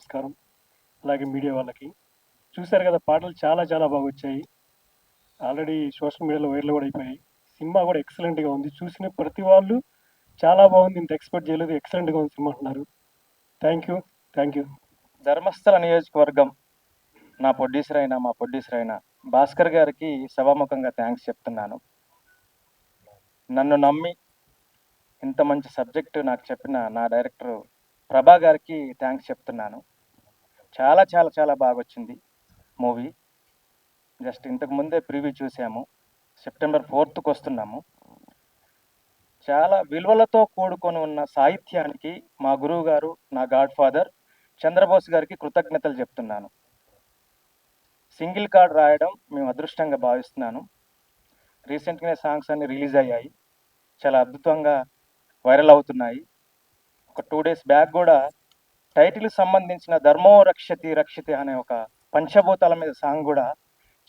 నమస్కారం. అలాగే మీడియా వాళ్ళకి. చూసారు కదా పాటలు చాలా చాలా బాగొచ్చాయి. ఆల్రెడీ సోషల్ మీడియాలో వైరల్ గూడా అయిపోయాయి. సినిమా గూడా ఎక్సలెంట్‌గా ఉంది. చూసిన ప్రతి వాళ్ళు చాలా బాగుంది. ఇంత ఎక్స్‌పెక్ట్ చేయలేదు. ఎక్సలెంట్‌గా ఉంది సినిమా అంటున్నారు. Thank you. Thank you. Dharmasthala నియోజకవర్గం మా ప్రొడ్యూసర్ అయిన భాస్కర్ గారికి సభాముఖంగా థ్యాంక్స్ చెప్తున్నాను. నన్ను నమ్మి ఇంత మంచి సబ్జెక్టు నాకు చెప్పిన నా డైరెక్టర్ ప్రభా గారికి థ్యాంక్స్ చెప్తున్నాను. చాలా చాలా చాలా బాగొచ్చింది మూవీ. జస్ట్ ఇంతకు ముందే ప్రివ్యూ చూసాము. సెప్టెంబర్ 4థ్‌కి వస్తున్నాము. చాలా విలువలతో కూడుకొని ఉన్న సాహిత్యానికి మా గురువు గారు, నా గాడ్ ఫాదర్ చంద్రబోస్ గారికి కృతజ్ఞతలు చెప్తున్నాను. సింగిల్ కార్డ్ రాయడం మేము అదృష్టంగా భావిస్తున్నాను. రీసెంట్గానే సాంగ్స్ అన్ని రిలీజ్ అయ్యాయి. చాలా అద్భుతంగా వైరల్ అవుతున్నాయి. ఒక 2 డేస్ బ్యాక్ కూడా టైటిల్ సంబంధించిన ధర్మో రక్షతి రక్షితి అనే ఒక పంచభూతాల మీద సాంగ్ కూడా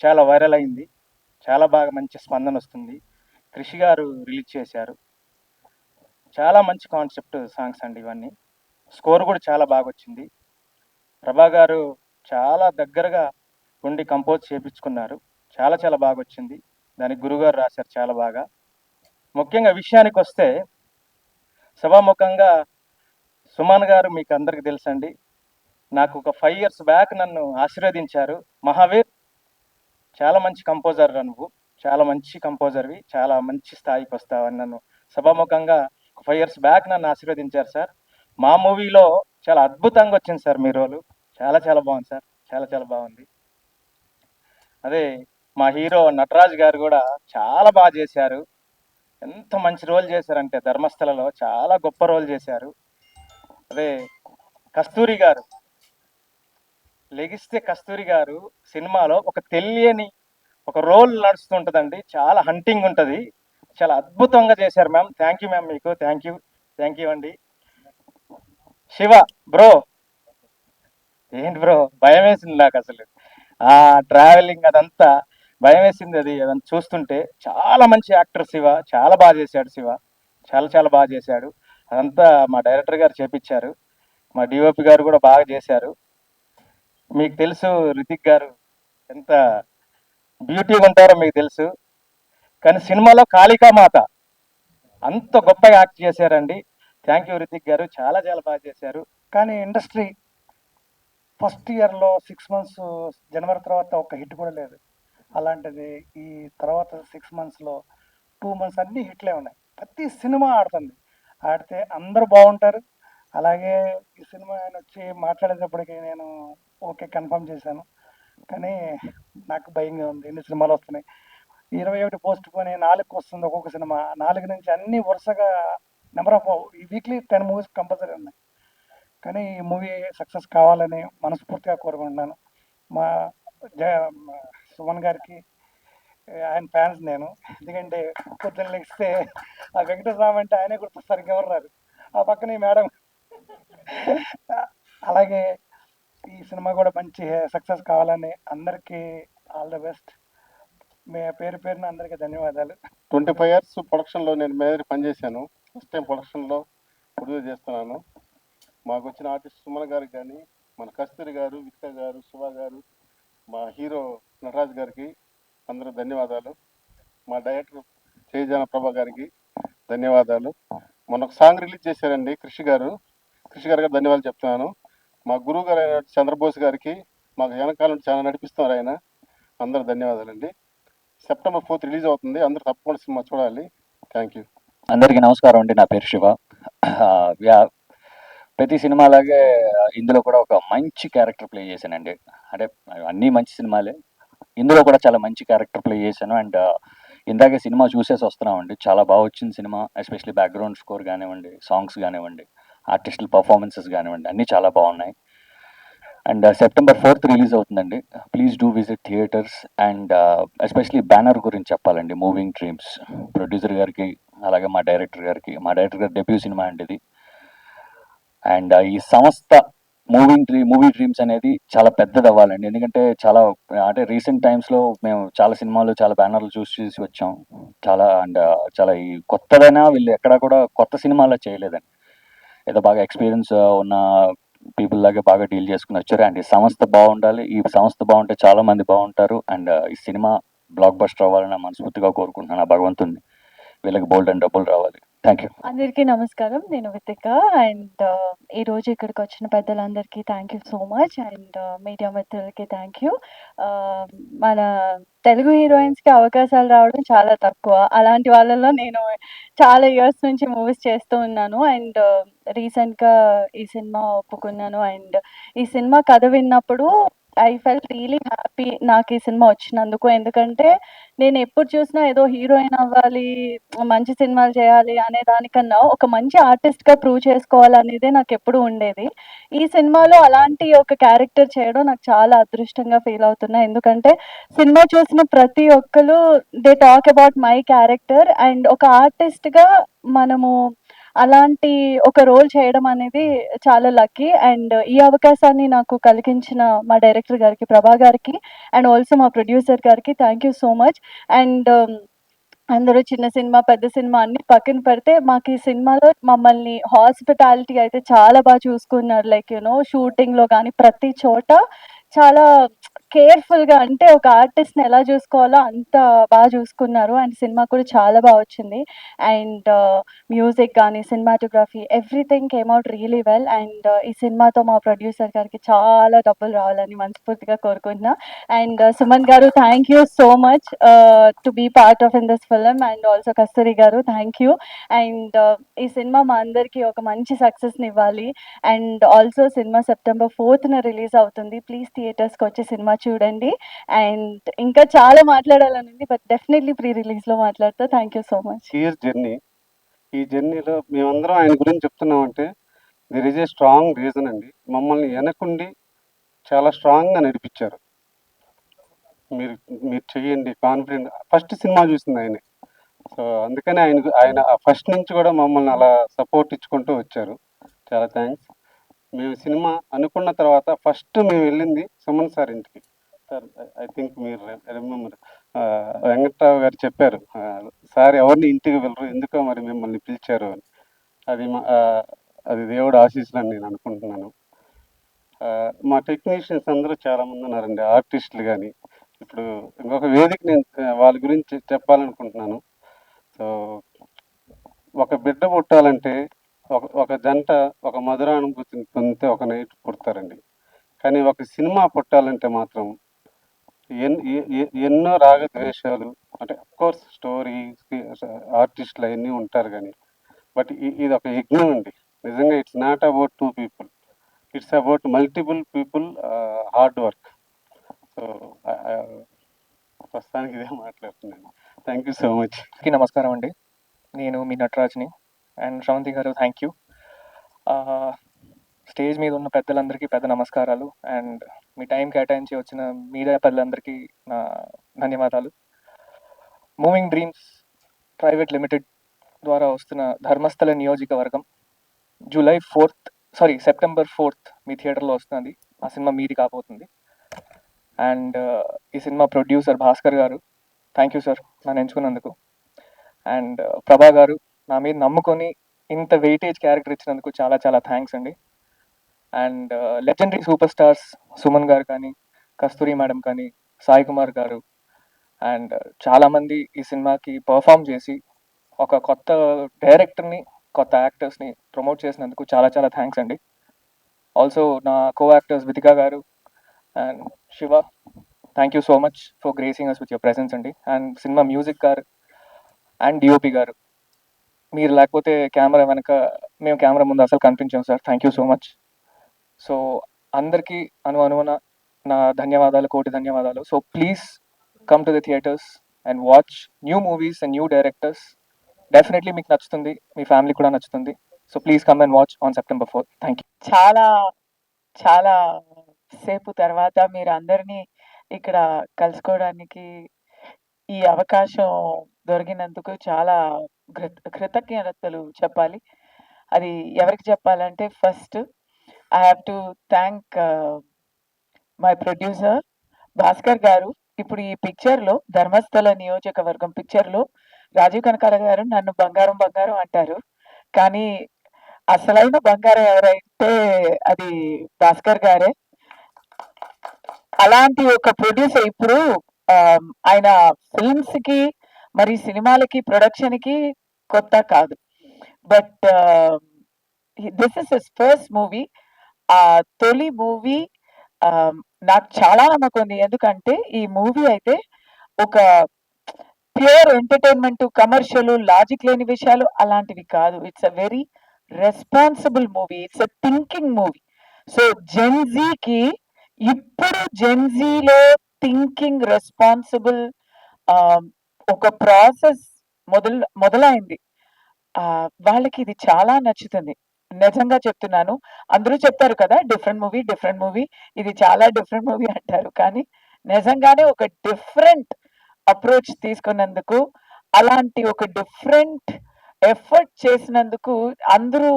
చాలా వైరల్ అయింది. చాలా బాగా మంచి స్పందన వస్తుంది. కృషి గారు రిలీజ్ చేశారు. చాలా మంచి కాన్సెప్ట్ సాంగ్స్ అండి ఇవన్నీ. స్కోర్ కూడా చాలా బాగా వచ్చింది. ప్రభా గారు చాలా దగ్గరగా ఉండి కంపోజ్ చేపించుకున్నారు. చాలా చాలా బాగా వచ్చింది. దానికి గురుగారు రాశారు చాలా బాగా. ముఖ్యంగా విషయానికి వస్తే సభాముఖంగా సుమన్ గారు మీకు అందరికీ తెలుసండి. నాకు ఒక 5 years బ్యాక్ నన్ను ఆశీర్వదించారు. మహావీర్ చాలా మంచి కంపోజర్ నువ్వు, చాలా మంచి కంపోజర్వి, చాలా మంచి స్థాయికి వస్తావని నన్ను సభాముఖంగా ఒక 5 years బ్యాక్ నన్ను ఆశీర్వదించారు సార్. మా మూవీలో చాలా అద్భుతంగా వచ్చింది సార్ మీ రోలు. చాలా చాలా బాగుంది సార్. చాలా చాలా బాగుంది. అదే మా హీరో నటరాజ్ గారు కూడా చాలా బాగా చేశారు. ఎంత మంచి రోల్ చేశారంటే ధర్మస్థలలో చాలా గొప్ప రోల్ చేశారు. అదే కస్తూరి గారు, లెగిస్తే కస్తూరి గారు సినిమాలో ఒక తెలియని ఒక రోల్ నడుస్తుంటుందండి. చాలా హంటింగ్ ఉంటుంది. చాలా అద్భుతంగా చేశారు మ్యామ్. Thank you ma'am. మీకు థ్యాంక్ యూ అండి. శివ బ్రో, ఏంటి బ్రో భయం వేసింది నాకు అసలు. ఆ ట్రావెలింగ్ అదంతా భయం వేసింది. అదంతా చూస్తుంటే చాలా మంచి యాక్టర్ శివ. చాలా బాగా చేశాడు శివ. చాలా చాలా బాగా చేశాడు. అదంతా మా డైరెక్టర్ గారు చేపించారు. మా డిఓపి గారు కూడా బాగా చేశారు. మీకు తెలుసు రితిక్ గారు ఎంత బ్యూటీగా ఉంటారో మీకు తెలుసు. కానీ సినిమాలో కాళికామాత అంత గొప్పగా యాక్ట్ చేశారండి. థ్యాంక్ యూ రితిక్ గారు. చాలా చాలా బాగా చేశారు. కానీ ఇండస్ట్రీ ఫస్ట్ ఇయర్లో 6 months జనవరి తర్వాత ఒక హిట్ కూడా లేదు. అలాంటిది ఈ తర్వాత 6 monthsలో 2 months అన్ని హిట్లే ఉన్నాయి. ప్రతి సినిమా ఆడుతుంది. ఆడితే అందరూ బాగుంటారు. అలాగే ఈ సినిమా ఆయన వచ్చి మాట్లాడేటప్పటికి నేను ఓకే కన్ఫర్మ్ చేశాను. కానీ నాకు భయంగా ఉంది. ఎన్ని సినిమాలు వస్తున్నాయి. 21 పోస్ట్ పోని 4కి వస్తుంది ఒక్కొక్క సినిమా. 4 నుంచి అన్ని వరుసగా number of weekly 10 movies compulsory ఉన్నాయి. కానీ ఈ మూవీ సక్సెస్ కావాలని మనస్ఫూర్తిగా కోరుకుంటున్నాను. మా సుమన్ గారికి ఆయన ఫ్యాన్స్ నేను. ఎందుకంటే పొద్దున్న లెగిస్తే ఆ వెంకటేశ్వర అంటే ఆయనే గుర్తొస్తారు, ఇంకెవరు రారు. ఆ పక్కన ఈ మేడం. అలాగే ఈ సినిమా కూడా మంచి సక్సెస్ కావాలని అందరికీ ఆల్ ద బెస్ట్. పేరు పేరున అందరికీ ధన్యవాదాలు. 25 years ప్రొడక్షన్లో నేను మేనేజర్ పనిచేశాను. ఫస్ట్ టైం ప్రొడక్షన్లో ప్రొడ్యూస్ చేస్తున్నాను. మాకు వచ్చిన ఆర్టిస్ట్ సుమన్ గారికి కానీ, మన కస్తూరి గారు, విత్క గారు, శివ గారు, మా హీరో నటరాజ్ గారికి అందరూ ధన్యవాదాలు. మా డైరెక్టర్ చేజాన ప్రభా గారికి ధన్యవాదాలు. మొన్న ఒక సాంగ్ రిలీజ్ చేశారండి కృషి గారికి ధన్యవాదాలు చెప్తున్నాను. మా గురువు గారు అయిన చంద్రబోస్ గారికి మాకు వెనకాల చాలా నడిపిస్తున్నారు ఆయన. అందరూ ధన్యవాదాలండి. September 4th రిలీజ్ అవుతుంది. అందరూ తప్పకుండా సినిమా చూడాలి. Thank you. అందరికీ నమస్కారం అండి. నా పేరు శివ. ప్రతి సినిమా అలాగే ఇందులో కూడా ఒక మంచి క్యారెక్టర్ ప్లే చేశానండి. అంటే అన్నీ మంచి సినిమాలే, ఇందులో కూడా చాలా మంచి క్యారెక్టర్ ప్లే చేశాను. అండ్ ఇందాకే సినిమా చూసేసి వస్తున్నామండి. చాలా బాగా వచ్చింది సినిమా. ఎస్పెషల్లీ బ్యాక్గ్రౌండ్ స్కోర్ కానివ్వండి, సాంగ్స్ కానివ్వండి, ఆర్టిస్టుల పర్ఫార్మెన్సెస్ కానివ్వండి, అన్నీ చాలా బాగున్నాయి. అండ్ September 4th రిలీజ్ అవుతుందండి. Please do visit theatres. And especially banner గురించి చెప్పాలండి. మూవింగ్ డ్రీమ్స్ ప్రొడ్యూసర్ గారికి, అలాగే మా డైరెక్టర్ గారి డెబ్యూ సినిమా అండి ఇది. అండ్ ఈ సంస్థ మూవీ డ్రీమ్స్ అనేది చాలా పెద్దది అవ్వాలండి. ఎందుకంటే చాలా అంటే రీసెంట్ టైమ్స్లో మేము చాలా సినిమాలు, చాలా బ్యానర్లు చూసి వచ్చాం. చాలా ఈ కొత్తదైనా వీళ్ళు ఎక్కడా కూడా కొత్త సినిమాలా చేయలేదండి. ఏదో బాగా ఎక్స్పీరియన్స్ ఉన్న పీపుల్ లాగే బాగా డీల్ చేసుకుని వచ్చారు. అండ్ ఈ సంస్థ బాగుండాలి, ఈ సంస్థ బాగుంటే చాలా మంది బాగుంటారు. అండ్ ఈ సినిమా బ్లాక్ బస్టర్ అవ్వాలని మనస్ఫూర్తిగా కోరుకుంటున్నాను ఆ భగవంతుని. వీళ్ళకి బోల్డ్ అండ్ డబ్బులు రావాలి. Thank you. అందరికీ నమస్కారం. నేను వితిక. అండ్ ఈరోజు ఇక్కడికి వచ్చిన పెద్దలందరికీ thank you so much. And media మిత్రులకి థ్యాంక్ యూ. మన తెలుగు హీరోయిన్స్కి అవకాశాలు రావడం చాలా తక్కువ. అలాంటి వాళ్ళలో నేను చాలా ఇయర్స్ నుంచి మూవీస్ చేస్తూ ఉన్నాను. అండ్ రీసెంట్గా ఈ సినిమా ఒప్పుకున్నాను. అండ్ ఈ సినిమా కథ విన్నప్పుడు ఐ ఫెల్ట్ రియలీ హ్యాపీ నాకు ఈ సినిమా వచ్చినందుకు. ఎందుకంటే నేను ఎప్పుడు చూసినా ఏదో హీరోయిన్ అవ్వాలి, మంచి సినిమాలు చేయాలి అనే దానికన్నా ఒక మంచి ఆర్టిస్ట్గా ప్రూవ్ చేసుకోవాలనేదే నాకు ఎప్పుడు ఉండేది. ఈ సినిమాలో అలాంటి ఒక క్యారెక్టర్ చేయడం నాకు చాలా అదృష్టంగా ఫీల్ అవుతున్నా. ఎందుకంటే సినిమా చూసిన ప్రతి ఒక్కరు they talk about my character. And ఒక ఆర్టిస్ట్గా మనము అలాంటి ఒక రోల్ చేయడం అనేది చాలా లక్కీ. అండ్ ఈ అవకాశాన్ని నాకు కలిగించిన మా డైరెక్టర్ గారికి, ప్రభా గారికి, అండ్ ఆల్సో మా ప్రొడ్యూసర్ గారికి thank you so much. And అందరూ చిన్న సినిమా, పెద్ద సినిమా అన్ని పక్కన పెడితే మాకు ఈ సినిమాలో మమ్మల్ని హాస్పిటాలిటీ అయితే చాలా బాగా చూసుకున్నారు. లైక్ షూటింగ్లో కానీ ప్రతి చోట చాలా కేర్ఫుల్గా, అంటే ఒక ఆర్టిస్ట్ని ఎలా చూసుకోవాలో అంత బాగా చూసుకున్నారు. అండ్ సినిమా కూడా చాలా బాగా వచ్చింది. అండ్ మ్యూజిక్ కానీ, cinematography, everything came out really well. And ఈ సినిమాతో మా ప్రొడ్యూసర్ గారికి చాలా డబ్బులు రావాలని మనస్ఫూర్తిగా కోరుకుంటున్నా. And Suman garu, thank you so much to be part of in this film. And also Kasturi garu, thank you. And ఈ సినిమా మా అందరికీ ఒక మంచి సక్సెస్ని ఇవ్వాలి. And also cinema September 4th release అవుతుంది. ప్లీజ్ థియేటర్స్కి వచ్చి సినిమా చూడండి. అండ్ ఇంకా చాలా మాట్లాడాలని ఉంది, బట్ డెఫినెట్లీ ప్రీ రిలీజ్లో మాట్లాడతా. Thank you so much. Years journey. ఈ జర్నీలో మేమందరం ఆయన గురించి చెప్తున్నామంటే there is a strong reason అండి. మమ్మల్ని వెనకుండి చాలా స్ట్రాంగ్గా నడిపించారు. మీరు మీరు చెయ్యండి కాన్ఫిడెంట్. ఫస్ట్ సినిమా చూసింది ఆయనే. సో అందుకని ఆయన ఫస్ట్ నుంచి కూడా మమ్మల్ని అలా సపోర్ట్ ఇచ్చుకుంటూ వచ్చారు. చాలా థ్యాంక్స్. మేము సినిమా అనుకున్న తర్వాత ఫస్ట్ మేము వెళ్ళింది సుమన్ సార్ ఇంటికి. సార్ ఐ థింక్ మీరు రిమెంబర్, వెంకట్రావు గారు చెప్పారు, సార్ ఎవరిని ఇంటికి వెళ్ళరు, ఎందుకో మరి మిమ్మల్ని పిలిచారు అని. అది దేవుడు ఆశీస్సులు అని నేను అనుకుంటున్నాను. మా టెక్నీషియన్స్ అందరూ చాలామంది ఉన్నారండి, ఆర్టిస్టులు కానీ. ఇప్పుడు ఇంకొక వేదిక నేను వాళ్ళ గురించి చెప్పాలనుకుంటున్నాను. సో ఒక బిడ్డ పుట్టాలంటే ఒక జంట ఒక మధురానుభూతిని పొందితే ఒక నైట్ పుడతారండి. కానీ ఒక సినిమా పుట్టాలంటే మాత్రం ఎన్నో రాగద్వేషాలు, అంటే అఫ్కోర్స్ స్టోరీ, ఆర్టిస్టులు అవన్నీ ఉంటారు కానీ బట్ ఇది ఒక యజ్ఞం అండి నిజంగా. It's not about 2 people, it's about multiple people hard work. So ప్రస్తుతానికి ఇదే మాట్లాడుతున్నాను. Thank you so much. నమస్కారం అండి, నేను మీ నటరాజ్ని. అండ్ శ్రవంతి గారు, థ్యాంక్ యూ. స్టేజ్ మీద ఉన్న పెద్దలందరికీ పెద్ద నమస్కారాలు. అండ్ మీ టైం కేటాయించి వచ్చిన మీడియా పెద్దలందరికీ నా ధన్యవాదాలు. మూవింగ్ డ్రీమ్స్ ప్రైవేట్ లిమిటెడ్ ద్వారా వస్తున్న ధర్మస్థల నియోజకవర్గం September 4th మీ థియేటర్లో వస్తుంది. ఆ సినిమా మీది కాబోతుంది. అండ్ ఈ సినిమా ప్రొడ్యూసర్ భాస్కర్ గారు, థ్యాంక్ యూ సార్ నన్ను ఎంచుకున్నందుకు. అండ్ ప్రభా గారు నా మీద నమ్ముకొని ఇంత వెయిటేజ్ క్యారెక్టర్ ఇచ్చినందుకు చాలా చాలా థ్యాంక్స్ అండి. And legendary super stars Suman గారు కానీ, కస్తూరి మేడం కానీ, సాయి కుమార్ గారు, అండ్ చాలామంది ఈ సినిమాకి పర్ఫామ్ చేసి ఒక కొత్త డైరెక్టర్ని, కొత్త యాక్టర్స్ని ప్రమోట్ చేసినందుకు చాలా చాలా థ్యాంక్స్ అండి. ఆల్సో నా కో actors Vithika garu and Shiva, thank you so much for gracing us with your presence అండి. And cinema music garu and DOP garu, మీరు లేకపోతే కెమెరా వెనక మేము కెమెరా ముందు అసలు కనిపించాం sir. Thank you so much. So అందరికీ అనువున నా ధన్యవాదాలు, కోటి ధన్యవాదాలు. So please come to the theatres and watch new movies and new directors. Definitely మీకు నచ్చుతుంది, మీ ఫ్యామిలీ కూడా నచ్చుతుంది. So please come and watch on September 4th. Thank you. చాలా చాలా సేపు తర్వాత మీరు అందరినీ ఇక్కడ కలుసుకోవడానికి ఈ అవకాశం దొరికినందుకు చాలా కృతజ్ఞతలు చెప్పాలి. అది ఎవరికి చెప్పాలంటే first I have to thank my producer Bhaskar గారు. ఇప్పుడు ఈ పిక్చర్లో ధర్మస్థల నియోజకవర్గం పిక్చర్లో రాజీవ్ కనకాల గారు నన్ను బంగారం బంగారం అంటారు, కానీ అసలైన బంగారం ఎవరంటే అది భాస్కర్ గారే. అలాంటి ఒక ప్రొడ్యూసర్ ఇప్పుడు ఆయన ఫిల్మ్స్ కి మరి సినిమాలకి ప్రొడక్షన్ కి కొత్త కాదు. But this is his first movie. ఆ తొలి మూవీ నాకు చాలా నమ్మకం ఉంది. ఎందుకంటే ఈ మూవీ అయితే ఒక ప్యూర్ ఎంటర్టైన్మెంట్, కమర్షియల్, లాజిక్ లేని విషయాలు అలాంటివి కాదు. It's a very responsible movie. It's a thinking movie. So జెన్జీకి ఇప్పుడు జెన్జీలో థింకింగ్ రెస్పాన్సిబుల్ ఒక ప్రాసెస్ మొదలైంది. వాళ్ళకి ఇది చాలా నచ్చుతుంది. నిజంగా చెప్తున్నాను. అందరూ చెప్తారు కదా డిఫరెంట్ మూవీ ఇది చాలా డిఫరెంట్ మూవీ అంటారు. కానీ నిజంగానే ఒక డిఫరెంట్ అప్రోచ్ తీసుకున్నందుకు, అలాంటి ఒక డిఫరెంట్ ఎఫర్ట్ చేసినందుకు అందరూ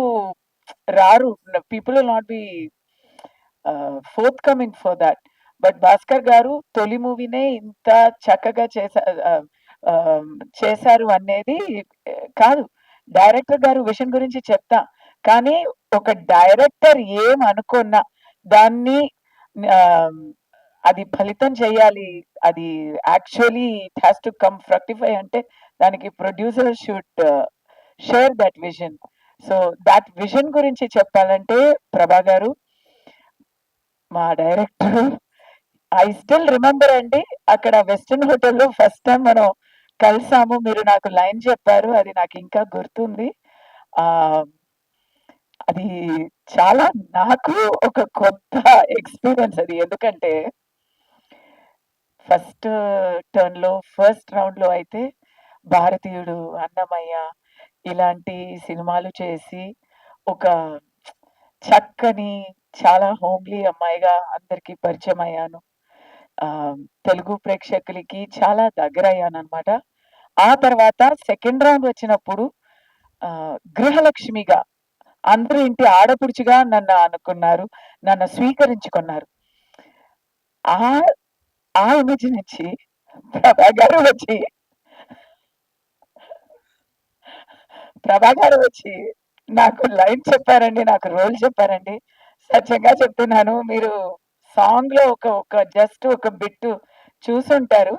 రారు. People will not be fourth coming for that. But Bhaskar గారు తొలి మూవీనే ఇంత చక్కగా చేశారు అనేది కాదు. డైరెక్టర్ గారు విజన్ గురించి చెప్తా. కానీ ఒక డైరెక్టర్ ఏం అనుకున్నా దాన్ని అది ఫలితం చేయాలి. అది actually it has to come fructify అంటే దానికి producer should share that vision. So that vision గురించి చెప్పాలంటే ప్రభా గారు మా డైరెక్టర్. ఐ స్టిల్ రిమెంబర్ అండి, అక్కడ వెస్టర్న్ హోటల్లో ఫస్ట్ టైం మనం కలిసాము. మీరు నాకు లైన్ చెప్పారు, అది నాకు ఇంకా గుర్తుంది. అది చాలా నాకు ఒక కొత్త ఎక్స్పీరియన్స్ అది. ఎందుకంటే ఫస్ట్ టర్న్లో ఫస్ట్ రౌండ్లో అయితే భారతీయుడు, అన్నమయ్య ఇలాంటి సినిమాలు చేసి ఒక చక్కని చాలా హోమ్లీ అమ్మాయిగా అందరికీ పరిచయం అయ్యాను. తెలుగు ప్రేక్షకులకి చాలా దగ్గర అయ్యాను అనమాట. ఆ తర్వాత సెకండ్ రౌండ్ వచ్చినప్పుడు గృహలక్ష్మిగా అందరూ ఇంటి ఆడపుడుచుగా నన్ను అనుకున్నారు, నన్ను స్వీకరించుకున్నారు. ఆ ఇమేజ్ నుంచి ప్రభా గారు వచ్చి నాకు లైన్ చెప్పారండి, నాకు రోల్ చెప్పారండి. సత్యంగా చెప్తున్నాను, మీరు సాంగ్ లో ఒక జస్ట్ ఒక బిట్ చూసుంటారు.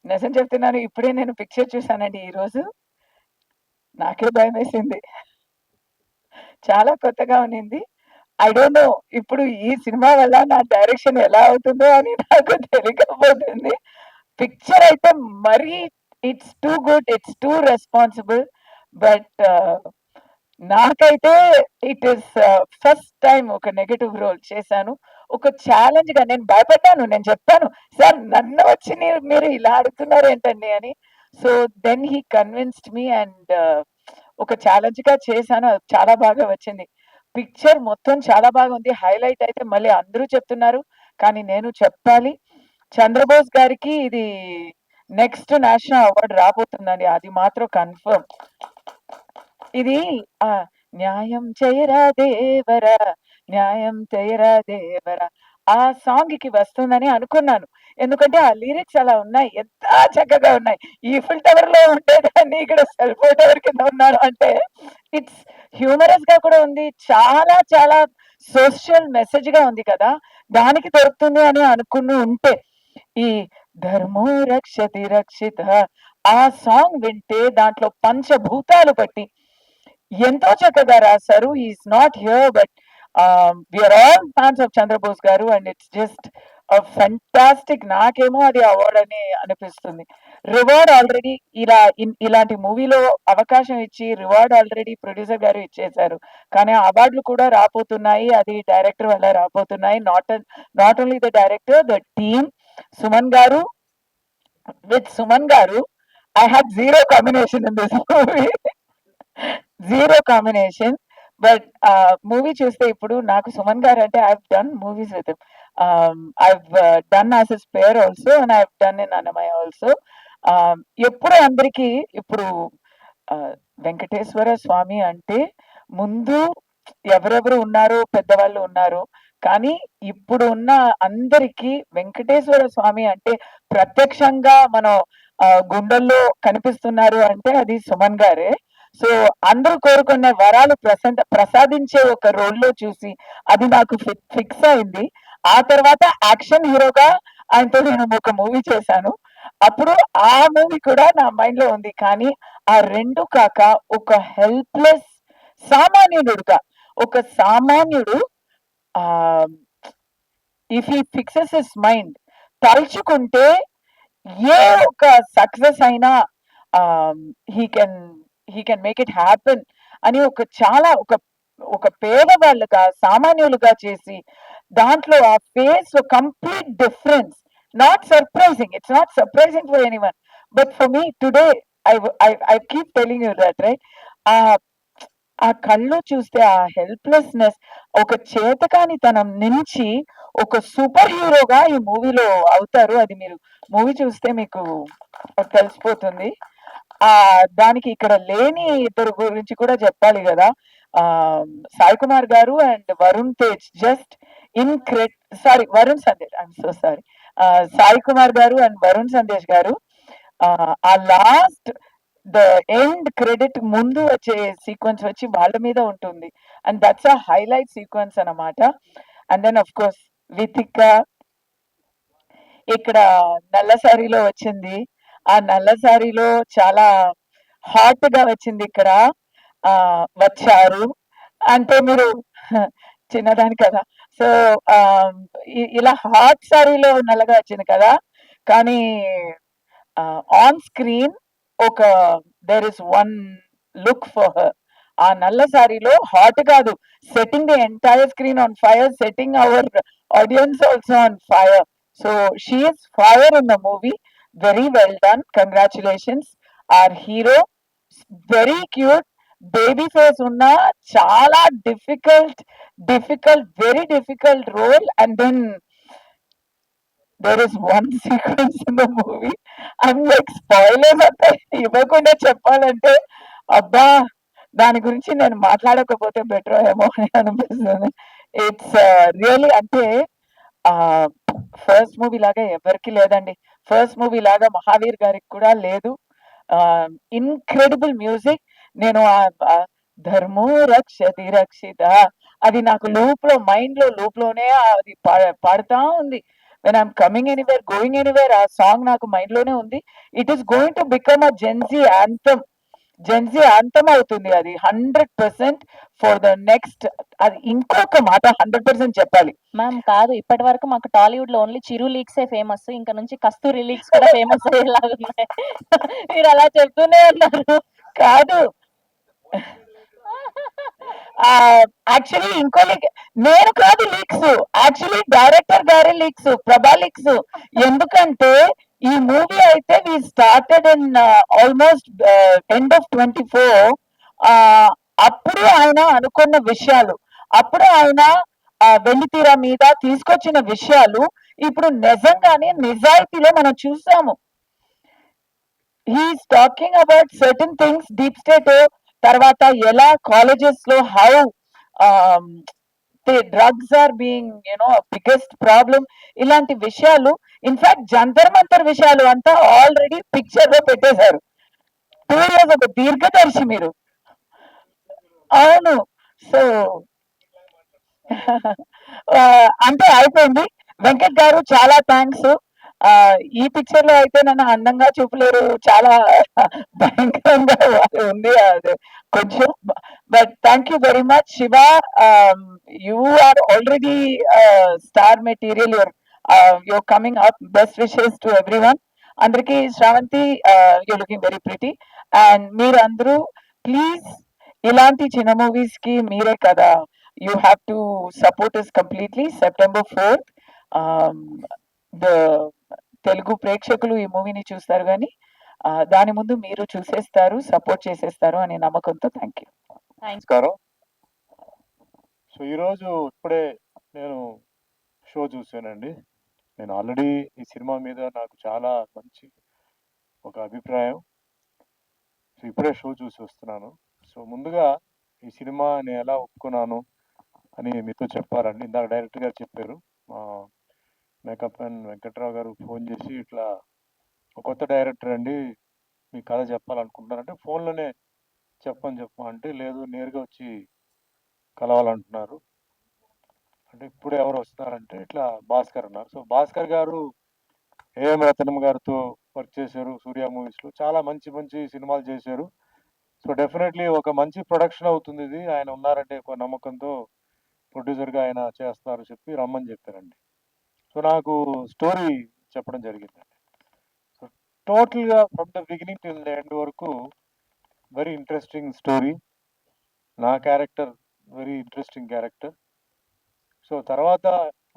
నిజం చెప్తున్నాను, ఇప్పుడే నేను పిక్చర్ చూసానండి ఈరోజు. నాకే భయం వేసింది, చాలా కొత్తగా ఉన్నింది. ఐ డోంట్ నో ఇప్పుడు ఈ సినిమా వల్ల నా డైరెక్షన్ ఎలా అవుతుందో అని నాకు తెలియకపోతుంది. పిక్చర్ అయితే మరీ it's too good, it's two responsible. But నాకైతే ఇట్ ఈస్ ఫస్ట్ టైం ఒక నెగటివ్ రోల్ చేశాను. ఒక ఛాలెంజ్ గా నేను భయపడ్డాను. నేను చెప్పాను, సార్ నన్ను వచ్చి మీరు ఇలా అడుగుతున్నారు ఏంటండి అని. So then he convinced me and ఒక ఛాలెంజ్ గా చేశాను. అది చాలా బాగా వచ్చింది. పిక్చర్ మొత్తం చాలా బాగుంది. హైలైట్ అయితే మళ్ళీ అందరూ చెప్తున్నారు, కానీ నేను చెప్పాలి, చంద్రబోస్ గారికి ఇది నెక్స్ట్ నేషనల్ అవార్డు రాబోతుందండి, అది మాత్రం కన్ఫర్మ్. ఇది న్యాయం చేయరా దేవరా, న్యాయం చేయరా దేవరా ఆ సాంగ్ కి వస్తుందని అనుకున్నాను. ఎందుకంటే ఆ లిరిక్స్ అలా ఉన్నాయి, ఎంత చక్కగా ఉన్నాయి. ఈఫిల్ టవర్ లో ఉండేదాన్ని ఇక్కడ సెల్ ఫోన్ టవర్ కింద ఉన్నాను అంటే ఇట్స్ హ్యూమరస్ గా కూడా ఉంది, చాలా చాలా సోషల్ మెసేజ్ గా ఉంది కదా. దానికి దొరుకుతుంది అని అనుకుని ఉంటే ఈ ధర్మో రక్షతి రక్షిత ఆ సాంగ్ వింటే దాంట్లో పంచభూతాలు బట్టి ఎంతో చక్కగా రాశారు. Is not here but we're all fans of Chandrabose garu and it's just fantastic. నాకేమో అది అవార్డ్ అని అనిపిస్తుంది. రివార్డ్ ఆల్రెడీ ఇలాంటి మూవీలో అవకాశం ఇచ్చి రివార్డ్ ఆల్రెడీ ప్రొడ్యూసర్ గారు ఇచ్చేశారు, కానీ అవార్డులు కూడా రాబోతున్నాయి. అది డైరెక్టర్ వల్ల రాబోతున్నాయి. Not only the director, the team. Suman గారు, విత్ సుమన్ గారు I had zero combination in this movie. Zero combination. But movie చూస్తే ఇప్పుడు నాకు సుమన్ గారు అంటే I've done movies with him. I've done as his pair also and I've done in Annamaya also. ఎప్పుడు అందరికీ ఇప్పుడు వెంకటేశ్వర స్వామి అంటే ముందు ఎవరెవరు ఉన్నారో పెద్దవాళ్ళు ఉన్నారు, కానీ ఇప్పుడు ఉన్న అందరికీ వెంకటేశ్వర స్వామి అంటే ప్రత్యక్షంగా మనం గుండెల్లో కనిపిస్తున్నారు అంటే అది సుమన్ గారే. సో అందరూ కోరుకునే వరాలు ప్రసాదించే ఒక రోల్లో చూసి అది నాకు ఫిక్స్ అయింది. ఆ తర్వాత యాక్షన్ హీరోగా ఆయనతో నేను ఒక మూవీ చేశాను. అప్పుడు ఆ మూవీ కూడా నా మైండ్ లో ఉంది. కానీ ఆ రెండు కాక ఒక హెల్ప్లెస్ సామాన్యుడుగా, ఒక సామాన్యుడు ఆ if he fixes his mind, తలుచుకుంటే ఏ ఒక సక్సెస్ అయినా he can he can make it happen అని ఒక చాలా ఒక ఒక పేదవాళ్ళుగా సామాన్యులుగా చేసి దాంట్లో ఆ face complete difference. Not surprising, it's not surprising for anyone, but for me today I keep telling you that right. ఆ ఆ కళ్ళు చూస్తే ఆ హెల్ప్లెస్నెస్, ఒక చేతకానితనం నుంచి ఒక సూపర్ హీరోగా ఈ మూవీలో అవుతారు. అది మీరు మూవీ చూస్తే మీకు తెలిసిపోతుంది. దానికి ఇక్కడ లేని ఇద్దరు గురించి కూడా చెప్పాలి కదా. ఆ సాయి కుమార్ గారు and Varun Tej just sorry Varun Sandesh, I'm so sorry, Sai Kumar గారు అండ్ వరుణ్ సందేశ్ గారు ఆ లాస్ట్ ద ఎండ్ క్రెడిట్ ముందు వచ్చే సీక్వెన్స్ వచ్చి వాళ్ళ మీద ఉంటుంది. And that's a highlight sequence అన్నమాట. And then of course Vithika ఇక్కడ నల్ల సారీలో వచ్చింది. ఆ నల్ల సారీలో చాలా హాట్ గా వచ్చింది. ఇక్కడ వచ్చారు అంటే మీరు చిన్నదాని కదా, సో ఇలా హాట్ సారీలో నల్లగా వచ్చింది కదా. కానీ ఆన్ స్క్రీన్ ఒక there is one look for her. ఆ నల్ల సారీలో హాట్ కాదు, setting the entire screen on fire, setting our audience also on fire. So she is fire in the movie. Very well done, congratulations. Our hero very cute, baby face ఉన్న చాలా very difficult role. And then there is one sequence in the movie, I'm like spoilers అంటే ఇవ్వకుండా చెప్పాలంటే అబ్బా దాని గురించి నేను మాట్లాడకపోతే బెటర్ ఏమో అని అనిపిస్తుంది. ఇట్స్ రియలీ అంటే ఫస్ట్ మూవీ లాగా ఎవరికి లేదండి. ఫస్ట్ మూవీ లాగా మహావీర్ గారికి కూడా లేదు. Incredible music. నేను ధర్మో రక్షతి రక్షిత అది నాకు మైండ్ లో లూప్ లోనే అది పాడుతా ఉంది. when I'm coming anywhere, going anywhere, ఆ సాంగ్ నాకు మైండ్ లోనే ఉంది. It is going to become a Gen Z anthem అవుతుంది అది 100% ఫర్ ద నెక్స్ట్. అది ఇంకొక మాట 100% చెప్పాలి మ్యామ్. కాదు, ఇప్పటి వరకు మాకు టాలీవుడ్ లో ఓన్లీ చిరు లీక్సే ఫేమస్, ఇంకా నుంచి కస్తూరి లీక్స్ కూడా ఫేమస్ అయ్యేలాగా ఉన్నాయి. మీరు అలా చెప్తూనే ఉన్నారు. కాదు యాక్చువల్లీ ఇంకో లీక్ నేను కాదు, లీక్స్ యాక్చువల్లీ డైరెక్టర్ గారి లీక్స్, ప్రభా లీక్స్. ఎందుకంటే ఈ మూవీ అయితే we started in almost end of 24. అప్పుడు ఆయన అనుకున్న విషయాలు, అప్పుడు ఆయన వెండితీర మీద తీసుకొచ్చిన విషయాలు ఇప్పుడు నిజంగానే నిజాయితీలో మనం చూసాము. He is talking about certain things, deep state తర్వాత ఎలా కాలేజెస్ లో how drugs are being biggest problem, ఇలాంటి విషయాలు. ఇన్ఫాక్ట్ జంతర్ మంతర్ విషయాలు అంతా ఆల్రెడీ పిక్చర్ లో పెట్టేశారు. 2 years ఒక దీర్ఘదర్శి మీరు. అవును. సో అంటే అయిపోయింది. వెంకట్ గారు చాలా థ్యాంక్స్. ఈ పిక్చర్ లో అయితే నన్ను అందంగా చూపలేరు, చాలా భయంకరంగా ఉంది అది కొంచెం. But thank you very much Shiva. You are already star material. Your coming up. Best wishes to everyone. అందరికీ Sravanthi, you're looking very pretty. And మీరు అందరూ ప్లీజ్ ఇలాంటి చిన్న మూవీస్ కి మీరే కదా, you have to support us completely. September 4th ద తెలుగు ప్రేక్షకులు ఈ మూవీని చూస్తారు, కానీ దాని ముందు మీరు చూసేస్తారు, సపోర్ట్ చేసేస్తారు అనే నమ్మకంతో. Thank you. నమస్కారం. సో ఈరోజు ఇప్పుడే నేను షో చూశానండి. నేను ఆల్రెడీ ఈ సినిమా మీద నాకు చాలా మంచి ఒక అభిప్రాయం. సో ఇప్పుడే షో చూసి వస్తున్నాను. సో ముందుగా ఈ సినిమా నేను ఎలా ఒప్పుకున్నాను అని మీతో చెప్పాలండి. ఇందాక డైరెక్టర్ గారు చెప్పారు, మా మేకప్ మ్యాన్ వెంకట్రావు గారు ఫోన్ చేసి ఇట్లా ఒక కొత్త డైరెక్టర్ అండి మీ కథ చెప్పాలనుకుంటున్నారంటే ఫోన్లోనే చెప్పు అంటే, లేదు నేరుగా వచ్చి కలవాలంటున్నారు. అంటే ఇప్పుడు ఎవరు వస్తున్నారంటే ఇట్లా భాస్కర్ అన్నారు. సో భాస్కర్ గారు ఏఎం రత్నం గారితో వర్క్ చేశారు సూర్య మూవీస్లో. చాలా మంచి మంచి సినిమాలు చేశారు. సో డెఫినెట్లీ ఒక మంచి ప్రొడక్షన్ అవుతుంది ఇది. ఆయన ఉన్నారంటే ఒక నమ్మకంతో ప్రొడ్యూసర్గా ఆయన చేస్తున్నారు చెప్పి రమ్మని చెప్పారండి. సో నాకు స్టోరీ చెప్పడం జరిగిందండి. సో టోటల్గా from the beginning till the end వరకు వెరీ ఇంట్రెస్టింగ్ స్టోరీ. నా character very interesting character. So తర్వాత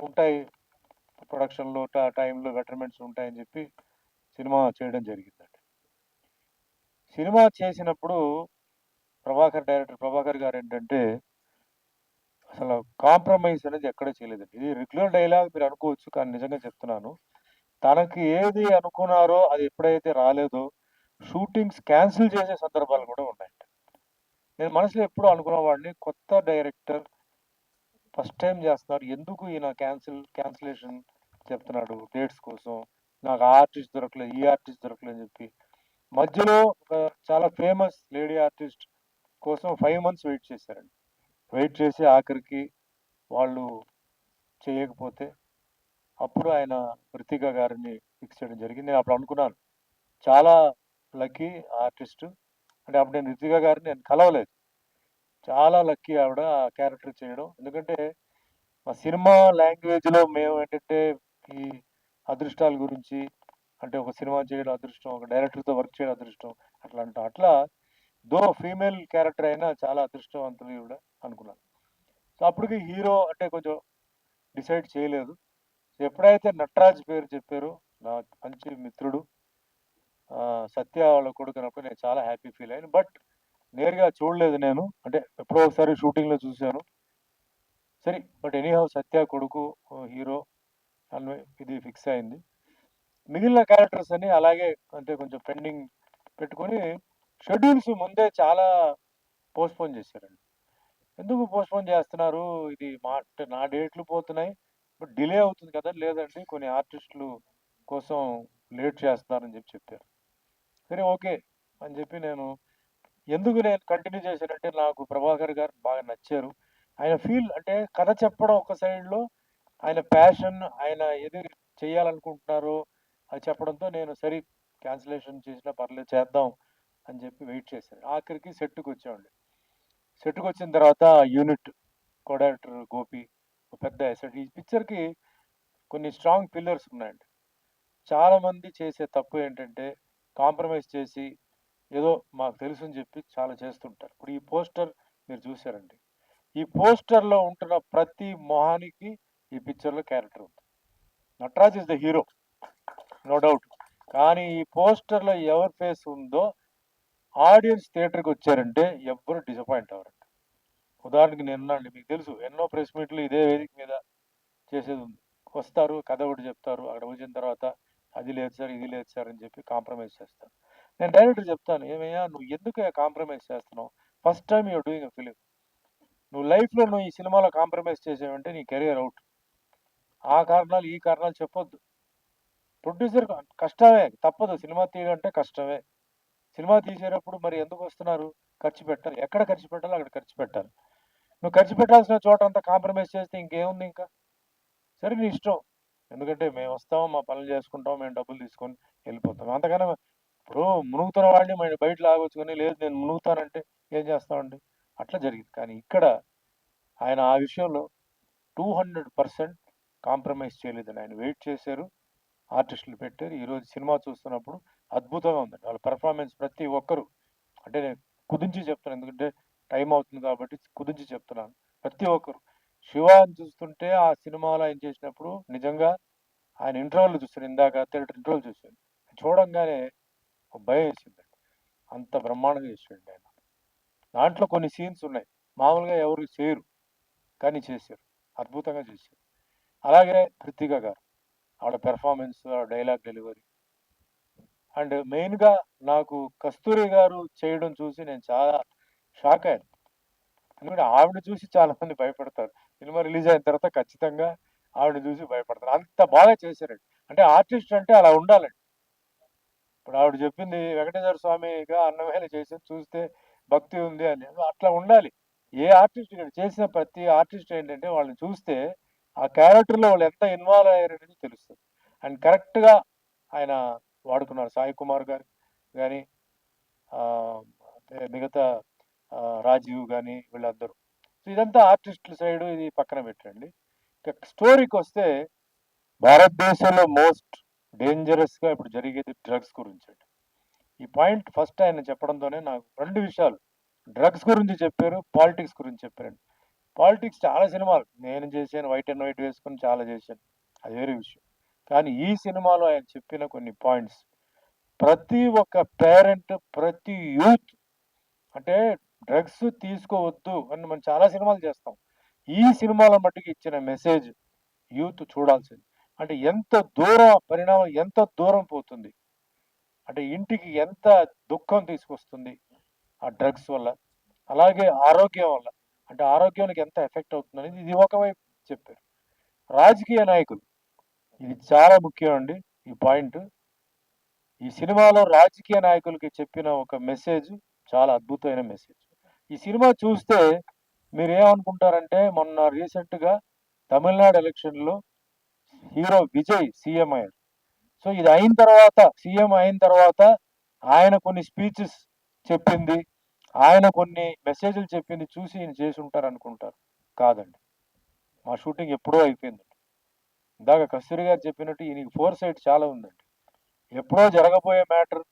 ఉంటాయి ప్రొడక్షన్లో టైంలో బెటర్మెంట్స్ ఉంటాయని చెప్పి సినిమా చేయడం జరిగిందండి. సినిమా చేసినప్పుడు డైరెక్టర్ ప్రభాకర్ గారు ఏంటంటే అసలు కాంప్రమైజ్ అనేది ఎక్కడ చేయలేదండి. ఇది రెగ్యులర్ డైలాగ్ మీరు అనుకోవచ్చు, కానీ నిజంగా చెప్తున్నాను. తనకి ఏది అనుకున్నారో అది ఎప్పుడైతే రాలేదో షూటింగ్స్ క్యాన్సిల్ చేసే సందర్భాలు కూడా ఉన్నాయండి. నేను మనసులో ఎప్పుడూ అనుకున్నవాడిని, కొత్త డైరెక్టర్ ఫస్ట్ టైం చేస్తున్నారు, ఎందుకు ఈయన క్యాన్సిలేషన్ చెప్తున్నాడు డేట్స్ కోసం, నాకు ఆ ఆర్టిస్ట్ దొరకలేదు ఈ ఆర్టిస్ట్ దొరకలేదు అని చెప్పి మధ్యలో ఒక చాలా ఫేమస్ లేడీ ఆర్టిస్ట్ కోసం 5 months వెయిట్ చేశారండి. వెయిట్ చేసి ఆఖరికి వాళ్ళు చేయకపోతే అప్పుడు ఆయన రితిక గారిని ఫిక్స్ చేయడం జరిగింది. నేను అప్పుడు అనుకున్నాను చాలా లక్కీ ఆర్టిస్ట్. అంటే అప్పుడు నేను రితిక గారిని నేను కలవలేదు. చాలా లక్కీ ఆవిడ ఆ క్యారెక్టర్ చేయడం. ఎందుకంటే మా సినిమా లాంగ్వేజ్లో మేము ఏంటంటే ఈ అదృష్టాల గురించి, అంటే ఒక సినిమా చేయడం అదృష్టం, ఒక డైరెక్టర్తో వర్క్ చేయడం అదృష్టం అట్లా అంటాం. అట్లా దో ఫీమేల్ క్యారెక్టర్ అయినా చాలా అదృష్టవంతులు ఈవిడ అనుకున్నాను. సో అప్పటికి హీరో అంటే కొంచెం డిసైడ్ చేయలేదు. సో ఎప్పుడైతే నటరాజ్ పేరు చెప్పారో, నా మంచి మిత్రుడు సత్య వాళ్ళ కొడుకు అన్నప్పుడు నేను చాలా హ్యాపీ ఫీల్ అయ్యాను. బట్ నేరుగా చూడలేదు నేను, అంటే ఎప్పుడో ఒకసారి షూటింగ్లో చూశాను. సరే, బట్ ఎనీహౌ సత్య కొడుకు హీరో అని ఇది ఫిక్స్ అయింది. మిగిలిన క్యారెక్టర్స్ అని అలాగే అంటే కొంచెం పెండింగ్ పెట్టుకొని షెడ్యూల్స్ ముందే చాలా పోస్ట్పోన్ చేశారండి. ఎందుకు పోస్ట్పోన్ చేస్తున్నారు, ఇది అంటే నా డేట్లు పోతున్నాయి బట్ డిలే అవుతుంది కదా, లేదండి కొన్ని ఆర్టిస్టులు కోసం లేట్ చేస్తున్నారని చెప్పారు. సరే ఓకే అని చెప్పి నేను కంటిన్యూ చేశానంటే, నాకు ప్రభాకర్ గారు బాగా నచ్చారు. ఆయన ఫీల్ అంటే కథ చెప్పడం ఒక సైడ్లో, ఆయన ప్యాషన్, ఆయన ఏది చేయాలనుకుంటున్నారో అది చెప్పడంతో నేను సరే క్యాన్సిలేషన్ చేసినా పర్లేదు చేద్దాం అని చెప్పి వెయిట్ చేశాను. ఆఖరికి సెట్కి వచ్చామండి. సెట్కి వచ్చిన తర్వాత యూనిట్ కోడైరెక్టర్ గోపి పెద్ద ఎసెట్. ఈ పిక్చర్కి కొన్ని స్ట్రాంగ్ పిల్లర్స్ ఉన్నాయండి. చాలామంది చేసే తప్పు ఏంటంటే కాంప్రమైజ్ చేసి ఏదో మాకు తెలుసు అని చెప్పి చాలా చేస్తుంటారు. ఇప్పుడు ఈ పోస్టర్ మీరు చూసారండి. ఈ పోస్టర్లో ఉంటున్న ప్రతి మొహానికి ఈ పిక్చర్లో క్యారెక్టర్ ఉంది. Nataraj is the hero, no doubt. కానీ ఈ పోస్టర్లో ఎవరి ఫేస్ ఉందో ఆడియన్స్ థియేటర్కి వచ్చారంటే ఎవ్వరు డిసప్పాయింట్ అవ్వరండి. ఉదాహరణకి నేనున్నాండి, మీకు తెలుసు ఎన్నో ప్రెస్ మీట్లు ఇదే వేదిక మీద చేసేది ఉంది. వస్తారు, కథ ఒకటి చెప్తారు, అక్కడ వచ్చిన తర్వాత అది లేదు సార్ ఇది లేదు సార్ అని చెప్పి కాంప్రమైజ్ చేస్తారు. నేను డైరెక్టర్ చెప్తాను, ఏమయ్యా నువ్వు ఎందుకు కాంప్రమైజ్ చేస్తున్నావు, first time you're doing a film, నువ్వు లైఫ్లో నువ్వు ఈ సినిమాలో కాంప్రమైజ్ చేసావంటే నీ కెరియర్ అవుట్. ఆ కారణాలు ఈ కారణాలు చెప్పొద్దు. ప్రొడ్యూసర్ కష్టమే, తప్పదు, సినిమా తీయడం అంటే కష్టమే. సినిమా తీసేటప్పుడు మరి ఎందుకు వస్తున్నారు, ఖర్చు పెట్టాలి, ఎక్కడ ఖర్చు పెట్టాలో అక్కడ ఖర్చు పెట్టాలి. నువ్వు ఖర్చు పెట్టాల్సిన చోట అంతా కాంప్రమైజ్ చేస్తే ఇంకేముంది ఇంకా. సరే నీ ఇష్టం, ఎందుకంటే మేము వస్తాం, మా పనులు చేసుకుంటాం, మేము డబ్బులు తీసుకొని వెళ్ళిపోతాం. అంతకన్నా ఇప్పుడు మునుగుతున్న వాడిని మనం బయట లాగొచ్చుకొని, లేదు నేను మునుగుతానంటే ఏం చేస్తామండి, అట్లా జరిగింది. కానీ ఇక్కడ ఆయన ఆ విషయంలో 200% కాంప్రమైజ్ చేయలేదని ఆయన వెయిట్ చేశారు, ఆర్టిస్టులు పెట్టారు. ఈరోజు సినిమా చూస్తున్నప్పుడు అద్భుతంగా ఉందండి వాళ్ళ పెర్ఫార్మెన్స్. ప్రతి ఒక్కరు, అంటే నేను కుదించి చెప్తాను ఎందుకంటే టైం అవుతుంది కాబట్టి కుదించి చెప్తున్నాను. ప్రతి ఒక్కరు శివాని చూస్తుంటే ఆ సినిమాలో ఆయన చేసినప్పుడు నిజంగా ఆయన ఇంటర్వెల్ చూశాను, ఇందాక థియేటర్ ఇంటర్వెల్ చూశాను, చూడంగానే ఒక భయం వేసిందండి. అంత బ్రహ్మాండంగా చేసాడు ఆయన. దాంట్లో కొన్ని సీన్స్ ఉన్నాయి మామూలుగా ఎవరు చేయరు, కానీ చేశారు, అద్భుతంగా చేశారు. అలాగే కృతిక గారు, ఆవిడ పెర్ఫార్మెన్స్, డైలాగ్ డెలివరీ, అండ్ మెయిన్గా నాకు కస్తూరి గారు చేయడం చూసి నేను చాలా షాక్ అయ్యాను. ఎందుకంటే ఆవిడ చూసి చాలా మంది భయపడతారు, సినిమా రిలీజ్ అయిన తర్వాత ఖచ్చితంగా ఆవిడ చూసి భయపడతారు, అంత బాగా చేశారండి. అంటే ఆర్టిస్ట్ అంటే అలా ఉండాలండి. ఇప్పుడు ఆవిడ చెప్పింది వెంకటేశ్వర స్వామిగా అన్నమేళ చేసి చూస్తే భక్తి ఉంది అని. అట్లా ఉండాలి. ఏ ఆర్టిస్ట్ ఇక్కడ చేసిన ప్రతి ఆర్టిస్ట్ ఏంటంటే వాళ్ళని చూస్తే ఆ క్యారెక్టర్‌లో వాళ్ళు ఎంత ఇన్వాల్వ్ అయ్యారనేది తెలుస్తది. అండ్ కరెక్ట్‌గా ఆయన వాడుకున్నారు. సాయి కుమార్ గారు గాని, మిగతా రాజీవ్ గాని వీళ్ళందరూ. సో ఇదంతా ఆర్టిస్టుల సైడు, ఇది పక్కన పెట్టండి. ఇక స్టోరీకొస్తే భారతదేశంలో మోస్ట్ డేంజరస్‌గా ఇప్పుడు జరిగేది డ్రగ్స్ గురించండి. ఈ పాయింట్ ఫస్ట్ ఆయన చెప్పడంతోనే నాకు 2 విషయాలు డ్రగ్స్ గురించి చెప్పారు, పాలిటిక్స్ గురించి చెప్పారండి. పాలిటిక్స్ చాలా సినిమాలు నేను చేశాను. వైట్ అండ్ వైట్ వేసుకొని చాలా చేశాను. అది వేరే విషయం. కానీ ఈ సినిమాలో ఆయన చెప్పిన కొన్ని పాయింట్స్ ప్రతి ఒక్క పేరెంట్, ప్రతి యూత్ అంటే డ్రగ్స్ తీసుకోవద్దు అని మనం చాలా సినిమాలు చేస్తాం. ఈ సినిమాల మట్టుకు ఇచ్చిన మెసేజ్ యూత్ చూడాల్సింది. అంటే ఎంత దూరం పరిణామం ఎంత దూరం పోతుంది. అంటే ఇంటికి ఎంత దుఃఖం తీసుకొస్తుంది ఆ డ్రగ్స్ వల్ల. అలాగే ఆరోగ్యం వల్ల. అంటే ఆరోగ్యానికి ఎంత ఎఫెక్ట్ అవుతుందనేది ఇది ఒకవైపు చెప్పారు. రాజకీయ నాయకులు ఇది చాలా ముఖ్యం అండి ఈ పాయింట్. ఈ సినిమాలో రాజకీయ నాయకులకి చెప్పిన ఒక మెసేజ్ చాలా అద్భుతమైన మెసేజ్. ఈ సినిమా చూస్తే మీరేమనుకుంటారంటే మొన్న రీసెంట్‌గా తమిళనాడు ఎలక్షన్‌లో హీరో విజయ్ సీఎం అయ్యారు. సో ఇది అయిన తర్వాత సీఎం అయిన తర్వాత ఆయన కొన్ని స్పీచెస్ చెప్పింది, ఆయన కొన్ని మెసేజ్‌లు చెప్పింది చూసి ఈయన చేసుంటారనుకుంటారు. కాదండి. మా షూటింగ్ ఎప్పుడో అయిపోయిందండి. ఇందాక కస్తూరి గారు చెప్పినట్టు ఈయనకి ఫోర్‌సైట్ చాలా ఉందండి. ఎప్పుడో జరగబోయే మ్యాటర్,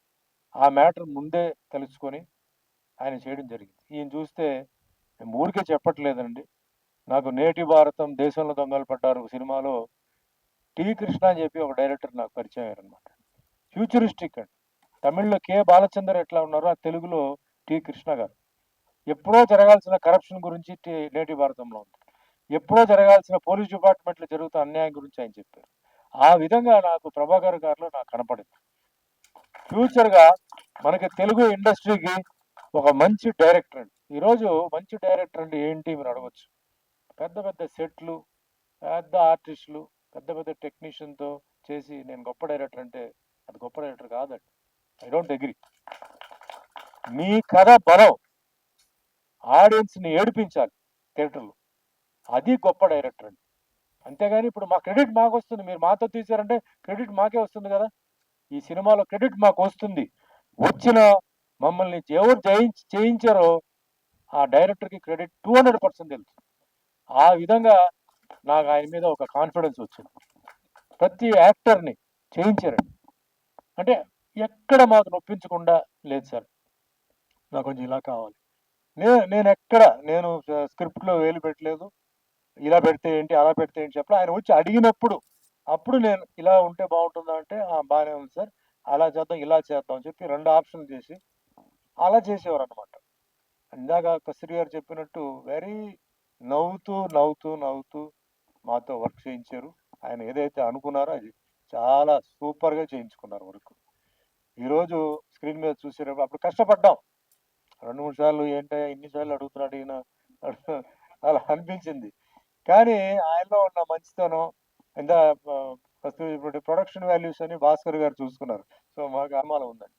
ఆ మ్యాటర్ ముందే తెలుసుకొని ఆయన చేయడం జరిగింది. ఈయన చూస్తే మేము ఊరికే చెప్పట్లేదండి. నాకు 'నేటి భారతం', 'దేశంలో దొంగలు పడ్డారు' సినిమాలో టి. కృష్ణ అని చెప్పి ఒక డైరెక్టర్ నాకు పరిచయం అయ్యారనమాట. ఫ్యూచరిస్టిక్ అండి. తమిళ్‌లో కె. బాలచందర్ ఎట్లా ఉన్నారో ఆ తెలుగులో టి. కృష్ణ గారు. ఎప్పుడో జరగాల్సిన కరప్షన్ గురించి 'నేటి భారతంలో' ఉంది. ఎప్పుడో జరగాల్సిన పోలీస్ డిపార్ట్మెంట్‌లో జరుగుతున్న అన్యాయం గురించి ఆయన చెప్పారు. ఆ విధంగా నాకు ప్రభాకర్ గారిలో నాకు కనపడింది. ఫ్యూచర్‌గా మనకి తెలుగు ఇండస్ట్రీకి ఒక మంచి డైరెక్టర్ అండి. ఈరోజు మంచి డైరెక్టర్ అంటే ఏంటి మీరు అడగొచ్చు. పెద్ద పెద్ద సెట్లు, పెద్ద ఆర్టిస్టులు, పెద్ద పెద్ద టెక్నీషియన్‌తో చేసి నేను గొప్ప డైరెక్టర్ అంటే అది గొప్ప డైరెక్టర్ కాదండి. I don't agree. మీ కథ బలం ఆడియన్స్‌ని ఏడిపించాలి థియేటర్‌లో. అది గొప్ప డైరెక్టర్ అండి. అంతేగాని ఇప్పుడు మా క్రెడిట్ మాకొస్తుంది. మీరు మాతో తీశారంటే క్రెడిట్ మాకే వస్తుంది కదా! ఈ సినిమాలో క్రెడిట్ మాకు వస్తుంది. వచ్చిన మమ్మల్ని ఎవరు చేయించారో ఆ డైరెక్టర్‌కి క్రెడిట్ 200% వెళ్తుంది. ఆ విధంగా నాకు ఆయన మీద ఒక కాన్ఫిడెన్స్ వచ్చింది. ప్రతి యాక్టర్‌ని చేయించారండి. అంటే ఎక్కడ మాకు నొప్పించకుండా లేదు సార్. నాకు కొంచెం ఇలా కావాలి. నేను స్క్రిప్ట్‌లో వేలు పెట్టలేదు. ఇలా పెడితే ఏంటి, అలా పెడితే ఏంటి చెప్పలే. ఆయన వచ్చి అడిగినప్పుడు, అప్పుడు నేను ఇలా ఉంటే బాగుంటుందా అంటే, బానే ఉంది సార్. అలా చేద్దాం, ఇలా చేద్దాం అని చెప్పి 2 ఆప్షన్లు చేసి అలా చేసేవారనమాట. ఇందాక కస్తూరి గారు చెప్పినట్టు వెరీ నవ్వుతూ మాతో వర్క్ చేయించారు. ఆయన ఏదైతే అనుకున్నారో అది చాలా సూపర్‌గా చేయించుకున్నారు వర్క్. ఈరోజు స్క్రీన్ మీద చూసేటప్పుడు అప్పుడు కష్టపడ్డాం. 2, 3 సార్లు ఏంటయ్యా ఇన్ని సార్లు అడుగుతున్నాడు ఈయన అలా అనిపించింది. కానీ ఆయనలో ఉన్న మంచితనం కస్తూరి ఇప్పుడు ప్రొడక్షన్ వాల్యూస్ అని భాస్కర్ గారు చూసుకున్నారు. సో మాకు అనుమానం ఉందండి.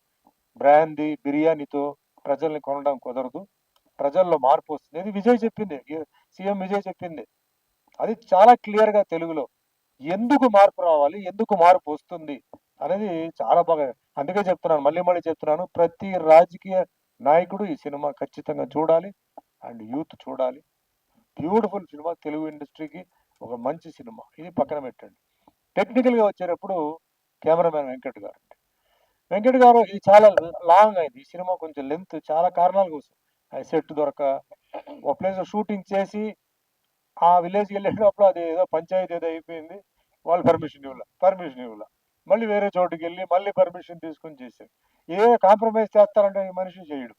బ్రాందీ, బిర్యానీతో ప్రజల్ని కొనడం కుదరదు. ప్రజల్లో మార్పు వస్తుంది. ఇది విజయ్ చెప్పింది. సీఎం విజయ్ చెప్పింది. అది చాలా క్లియర్‌గా తెలుగులో. ఎందుకు మార్పు రావాలి? ఎందుకు మార్పు వస్తుంది? అనేది చాలా బాగా అందుకే చెప్తున్నాను. మళ్ళీ చెప్తున్నాను. ప్రతి రాజకీయ నాయకుడు ఈ సినిమా ఖచ్చితంగా చూడాలి. అండ్ యూత్ చూడాలి. Beautiful cinema. తెలుగు ఇండస్ట్రీకి ఒక మంచి సినిమా. ఇది పక్కన పెట్టండి. టెక్నికల్‌గా వచ్చేటప్పుడు కెమెరామెన్ వెంకట్ గారు. వెంకట్ గారు ఇది చాలా లాంగ్ అయింది. ఈ సినిమా కొంచెం లెంత్ చాలా కారణాల కోసం. సెట్ దొరక ఒక ప్లేస్‌లో షూటింగ్ చేసి ఆ విలేజ్‌కి వెళ్ళేటప్పుడు అది ఏదో పంచాయతీ ఏదో అయిపోయింది. వాళ్ళు పర్మిషన్ ఇవ్వల. మళ్ళీ వేరే చోటుకెళ్ళి మళ్ళీ పర్మిషన్ తీసుకొని చేశారు. కాంప్రమైజ్ చేస్తారంటే ఈ మనిషి చేయడు.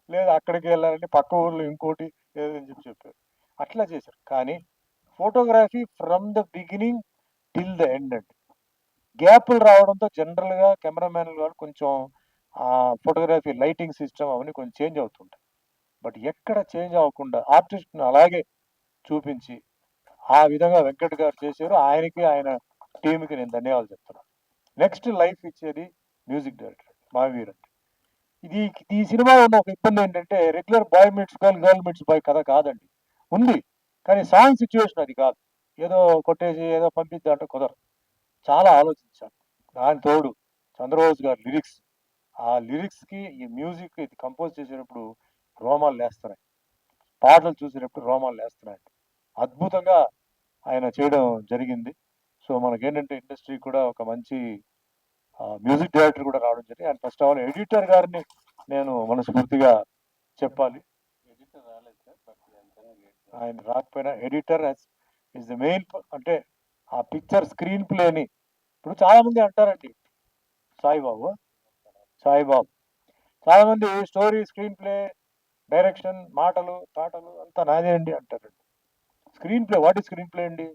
లేదా అక్కడికి వెళ్ళాలంటే పక్క ఊర్లో ఇంకోటి ఏదో అని చెప్పారు. అట్లా చేశారు. కానీ photography from the beginning till the end అండి. గ్యాప్‌లు రావడంతో జనరల్‌గా కెమెరామెన్‌లు వాళ్ళు కొంచెం ఫోటోగ్రఫీ లైటింగ్ సిస్టమ్ అవన్నీ కొంచెం చేంజ్ అవుతుంటాయి. బట్ ఎక్కడ చేంజ్ అవ్వకుండా ఆర్టిస్ట్‌ని అలాగే చూపించి ఆ విధంగా వెంకట్ గారు చేశారు. ఆయనకి, ఆయన టీమ్‌కి నేను ధన్యవాదాలు చెప్తున్నాను. నెక్స్ట్ లైఫ్ ఇచ్చేది మ్యూజిక్ డైరెక్టర్ మావీర్ అండి. ఇది ఈ సినిమాలో ఉన్న ఒక ఇబ్బంది ఏంటంటే regular boy meets girl, girl meets boy కథ కాదండి. ఉంది. కానీ సాంగ్ సిచ్యువేషన్ అది కాదు. ఏదో కొట్టేసి ఏదో పంపిద్దాం అంటే కుదరదు. చాలా ఆలోచించాను. దానికి తోడు చంద్రబోస్ గారి లిరిక్స్. ఆ లిరిక్స్‌కి ఈ మ్యూజిక్ ఇది కంపోజ్ చేసేటప్పుడు రోమాలు లేస్తున్నాయి. పాటలు చూసేటప్పుడు రోమాలు లేస్తున్నాయండి. అద్భుతంగా ఆయన చేయడం జరిగింది. సో మనకేంటంటే ఇండస్ట్రీ కూడా ఒక మంచి మ్యూజిక్ డైరెక్టర్ కూడా రావడం జరిగింది. And first of all editor గారిని నేను మనస్ఫూర్తిగా చెప్పాలి. ఆయన రాకపోయినా ఎడిటర్ ఇస్ ద మెయిన్. అంటే ఆ పిక్చర్ స్క్రీన్ ప్లేని ఇప్పుడు చాలా మంది అంటారండి సాయిబాబు చాలా మంది స్టోరీ, స్క్రీన్ ప్లే, డైరెక్షన్, మాటలు పాటలు అంతా నాదే అండి అంటారండి. Screen play, what is screen play అండి?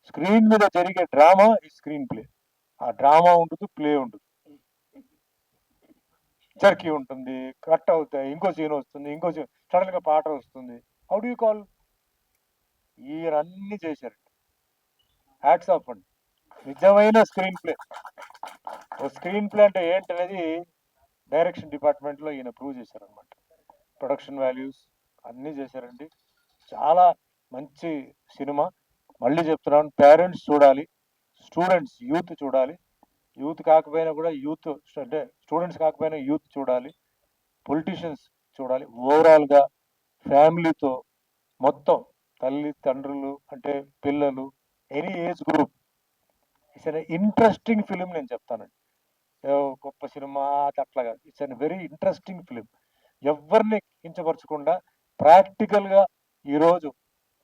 స్క్రీన్ మీద జరిగే డ్రామా ఈ స్క్రీన్ ప్లే. ఆ డ్రామా ఉండదు, ప్లే ఉండదు, చర్కీ ఉంటుంది, కట్ అవుతాయి, ఇంకో సీన్ వస్తుంది, ఇంకో సీన్ సడన్ గా పాట వస్తుంది. How do you call? ఈయనన్నీ చేశారండి. హ్యాట్స్ ఆఫ్ అండి. నిజమైన స్క్రీన్ ప్లే. స్క్రీన్ ప్లే అంటే ఏంటనేది డైరెక్షన్ డిపార్ట్మెంట్ లో ఈయన ప్రూవ్ చేశారనమాట. ప్రొడక్షన్ వాల్యూస్ అన్నీ చేశారండి. చాలా మంచి సినిమా. మళ్ళీ చెప్తున్నాను, పేరెంట్స్ చూడాలి, స్టూడెంట్స్ యూత్ చూడాలి. యూత్ కాకపోయినా కూడా యూత్ అంటే స్టూడెంట్స్ కాకపోయినా యూత్ చూడాలి, పొలిటీషియన్స్ చూడాలి. ఓవరాల్గా ఫ్యామిలీతో మొత్తం తల్లి తండ్రులు అంటే పిల్లలు any age group it's an interesting film నేను చెప్తానండి. గొప్ప సినిమా అది అట్లా కాదు. It's an very interesting film. ఎవరిని కించపరచకుండా ప్రాక్టికల్గా ఈరోజు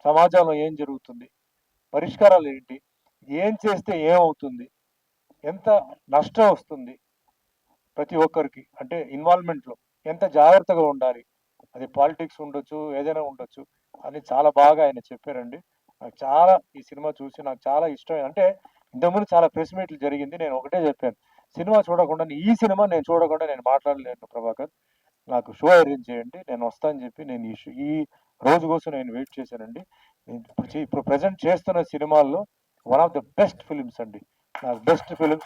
సమాజంలో ఏం జరుగుతుంది, పరిష్కారాలు ఏంటి, ఏం చేస్తే ఏమవుతుంది, ఎంత నష్టం వస్తుంది ప్రతి ఒక్కరికి అంటే ఇన్వాల్వ్మెంట్లో ఎంత జాగ్రత్తగా ఉండాలి, అది పాలిటిక్స్ ఉండొచ్చు, ఏదైనా ఉండొచ్చు అని చాలా బాగా ఆయన చెప్పారండి. నాకు చాలా ఈ సినిమా చూసి నాకు చాలా ఇష్టం. అంటే ఇంతకుముందు చాలా ప్రెస్ మీట్లు జరిగింది, నేను ఒకటే చెప్పాను, సినిమా చూడకుండా ఈ సినిమా నేను చూడకుండా నేను మాట్లాడలేను ప్రభాకర్, నాకు షో అరేంజ్ చేయండి, నేను వస్తానని చెప్పి నేను ఈ రోజు కోసం నేను వెయిట్ చేశానండి. ఇప్పుడు ప్రజెంట్ చేస్తున్న సినిమాల్లో one of the best films అండి. నాకు బెస్ట్ ఫిలిం,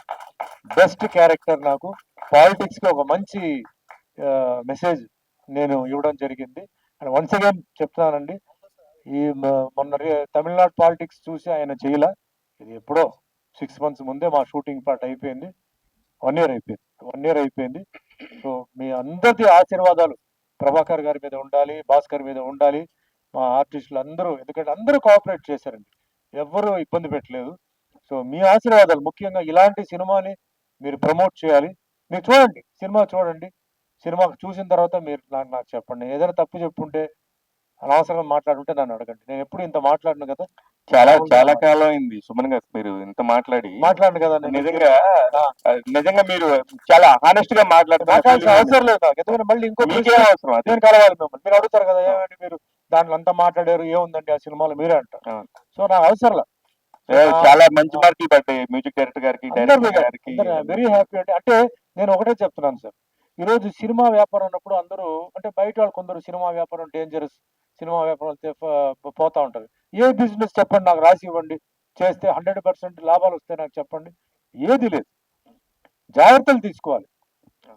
బెస్ట్ క్యారెక్టర్, నాకు పాలిటిక్స్కి ఒక మంచి మెసేజ్ నేను ఇవ్వడం జరిగింది. అండ్ వన్స్ అగైన్ చెప్తున్నానండి, ఈ మొన్న తమిళనాడు పాలిటిక్స్ చూసి ఆయన చేయలా, ఇది ఎప్పుడో 6 months ముందే మా షూటింగ్ పార్ట్ అయిపోయింది. 1 year అయిపోయింది. సో మీ అందరి ఆశీర్వాదాలు ప్రభాకర్ గారి మీద ఉండాలి, భాస్కర్ మీద ఉండాలి, మా ఆర్టిస్టులు అందరూ, ఎందుకంటే అందరూ కోఆపరేట్ చేశారండి, ఎవ్వరూ ఇబ్బంది పెట్టలేదు. సో మీ ఆశీర్వాదాలు ముఖ్యంగా ఇలాంటి సినిమాని మీరు ప్రమోట్ చేయాలి. మీరు చూడండి, సినిమా చూడండి, సినిమా చూసిన తర్వాత మీరు నాకు చెప్పండి. ఏదైనా తప్పు చెప్పుంటే, అనవసరంగా మాట్లాడుంటే నన్ను అడగండి. నేను ఎప్పుడు ఇంత మాట్లాడను కదా, చాలా కాలం అయింది సుమన్ గారు మీరు ఇంత మాట్లాడను కదా నేను. నిజంగా మీరు చాలా హానెస్ట్ గా మాట్లాడాల్సిన అవసరం లేదు నాకు, ఎందుకంటే మళ్ళీ ఇంకో అవసరం నేను కలవాలి మిమ్మల్ని. మీరు అడుగుతారు కదా, ఏమండి మీరు దాంట్లో అంతా మాట్లాడారు, ఏముందండి ఆ సినిమాలో, మీరే అంటారు. సో నాకు అవసరం లేదు. చాలా మంచి మార్కులు పడ్డాయి మ్యూజిక్ డైరెక్టర్ గారికి, వెరీ హ్యాపీ అండి. అంటే నేను ఒకటే చెప్తున్నాను సార్, ఈరోజు సినిమా వ్యాపారం అన్నప్పుడు అందరూ అంటే బయట వాళ్ళు కొందరు సినిమా వ్యాపారం డేంజరస్, సినిమా వ్యాపారం పోతా ఉంటారు. ఏ బిజినెస్ చెప్పండి, నాకు రాసి ఇవ్వండి, చేస్తే 100% లాభాలు వస్తాయి నాకు చెప్పండి. ఏది లేదు, జాగ్రత్తలు తీసుకోవాలి.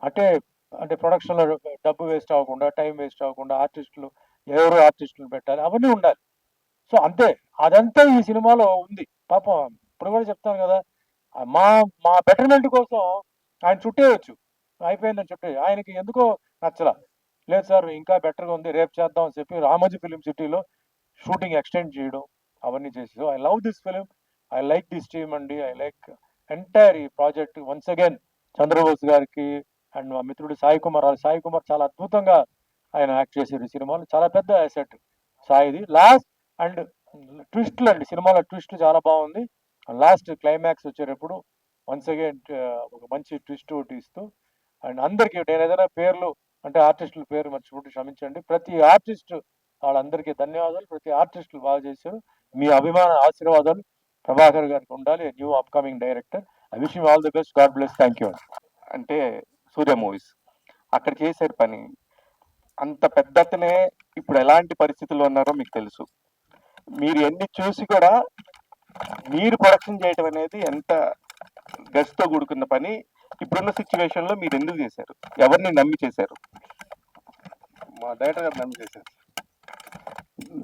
అంటే అంటే ప్రొడక్షన్లో డబ్బు వేస్ట్ అవ్వకుండా, టైం వేస్ట్ అవ్వకుండా, ఎవరు ఆర్టిస్టులు పెట్టాలి, అవన్నీ ఉండాలి. సో అంతే, అదంతా ఈ సినిమాలో ఉంది. పాపం ఇప్పుడు కూడా చెప్తాను కదా, మా మా బెటర్మెంట్ కోసం ఆయన చుట్టేయచ్చు, అయిపోయిందని చుట్టే, ఆయనకి ఎందుకో నచ్చలా. లేదు సార్ ఇంకా బెటర్గా ఉంది, రేపు చేద్దాం అని చెప్పి రామోజీ ఫిలిం సిటీలో షూటింగ్ ఎక్స్టెండ్ చేయడం అవన్నీ చేసి, I love this film, I like this team అండి, ఐ లైక్ ఎంటైర్ ఈ ప్రాజెక్ట్. వన్స్ అగైన్ చంద్రబోస్ గారికి అండ్ మా మిత్రుడు సాయి కుమార్ చాలా అద్భుతంగా ఆయన యాక్ట్ చేశారు ఈ సినిమాలో. చాలా పెద్ద అసెట్ సాయిది. లాస్ట్ అండ్ ట్విస్ట్లు అండి, సినిమాలో ట్విస్ట్ చాలా బాగుంది. లాస్ట్ క్లైమాక్స్ వచ్చేటప్పుడు వన్స్ అగైన్ ఒక మంచి ట్విస్ట్ ఒకటి ఇస్తూ, అండ్ అందరికీ నేను ఏదైనా పేర్లు అంటే ఆర్టిస్టుల పేరు మర్చిపోతే క్షమించండి. ప్రతి ఆర్టిస్ట్ వాళ్ళందరికీ ధన్యవాదాలు. ప్రతి ఆర్టిస్టులు బాగా చేశారు. మీ అభిమాన ఆశీర్వాదాలు ప్రభాకర్ గారికి ఉండాలి, new upcoming director. I wish you all the best, God bless, thank you. అంటే సూర్య మూవీస్ అక్కడ చేశారు పని, అంత పెద్ద అతనే ఇప్పుడు ఎలాంటి పరిస్థితుల్లో ఉన్నారో మీకు తెలుసు. మీరు ఎన్ని చూసి కూడా మీరు ప్రొడక్షన్ చేయటం అనేది ఎంత గట్స్తో కూడుకున్న పని. ఇప్పుడున్న సిచ్యువేషన్ లో మీరు ఎందుకు చేశారు? ఎవరిని నమ్మి చేశారు? మా డైరెక్టర్ గారు నమ్మి చేశారు.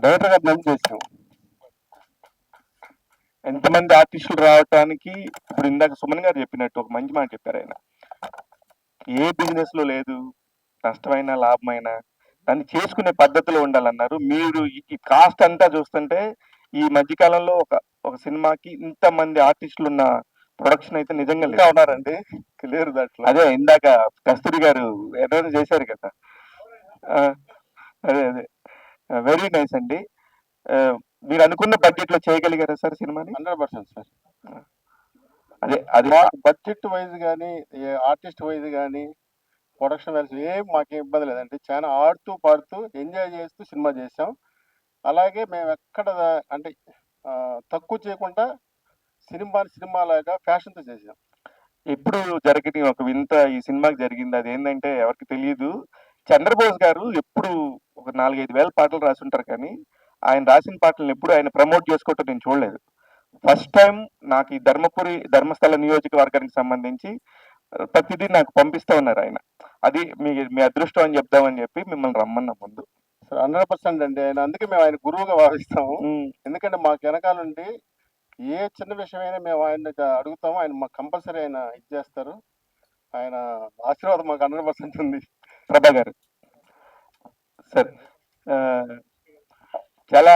డైరెక్టర్ గారు నమ్మి చేసాం. ఎంతమంది ఆర్టిస్టులు రావటానికి ఇప్పుడు ఇందాక సుమన్ గారు చెప్పినట్టు ఒక మంచి మాట చెప్పారు ఆయన. ఏ బిజినెస్ లో లేదు నష్టమైనా లాభమైనా దాన్ని చేసుకునే పద్ధతిలో ఉండాలన్నారు. మీరు ఈ కాస్ట్ అంతా చూస్తుంటే ఈ మధ్య కాలంలో ఒక సినిమాకి ఇంతమంది ఆర్టిస్టులు ఉన్న ప్రొడక్షన్ అయితే నిజంగా ఇంకా ఉన్నారండి, క్లియర్ దాంట్లో. అదే ఇందాక కస్తూరి గారు ఏదైనా చేశారు కదా. ఆ, అదే అదే వెరీ నైస్ అండి. మీరు అనుకున్న బడ్జెట్ లో చేయగలిగారా సార్ సినిమాని? 100% సార్. అదే అది బడ్జెట్ వైజ్ కానీ ఆర్టిస్ట్ వైజ్ కానీ ప్రొడక్షన్ వైజ్ ఏం మాకేం ఇబ్బంది లేదండి. చాలా ఆడుతూ పాడుతూ ఎంజాయ్ చేస్తూ సినిమా చేసాం. అలాగే మేము ఎక్కడ అంటే తక్కువ చేయకుండా సినిమాలాగా ఫ్యాషన్తో చేసాం. ఎప్పుడు జరగని ఒక వింత ఈ సినిమాకి జరిగింది. అది ఏంటంటే ఎవరికి తెలియదు, చంద్రబోస్ గారు ఎప్పుడు ఒక 4-5 వేల పాటలు రాసి ఉంటారు, కానీ ఆయన రాసిన పాటలను ఎప్పుడు ఆయన ప్రమోట్ చేసుకోవటం నేను చూడలేదు. ఫస్ట్ టైం నాకు ఈ ధర్మస్థల నియోజకవర్గానికి సంబంధించి ప్రతిదీ నాకు పంపిస్తూ ఉన్నారు ఆయన. అది మీ అదృష్టం అని చెప్దామని చెప్పి మిమ్మల్ని రమ్మన్నా ముందు. 100% అండి. ఆయన అందుకే మేము ఆయన గురువుగా భావిస్తాము. ఎందుకంటే మాకు వెనకాల నుండి ఏ చిన్న విషయమైనా మేము ఆయన అడుగుతాము, ఆయన మాకు కంపల్సరీ ఆయన ఇచ్చేస్తారు. ఆయన ఆశీర్వాదం మాకు 100% ఉంది. ప్రభా గారు సార్, చాలా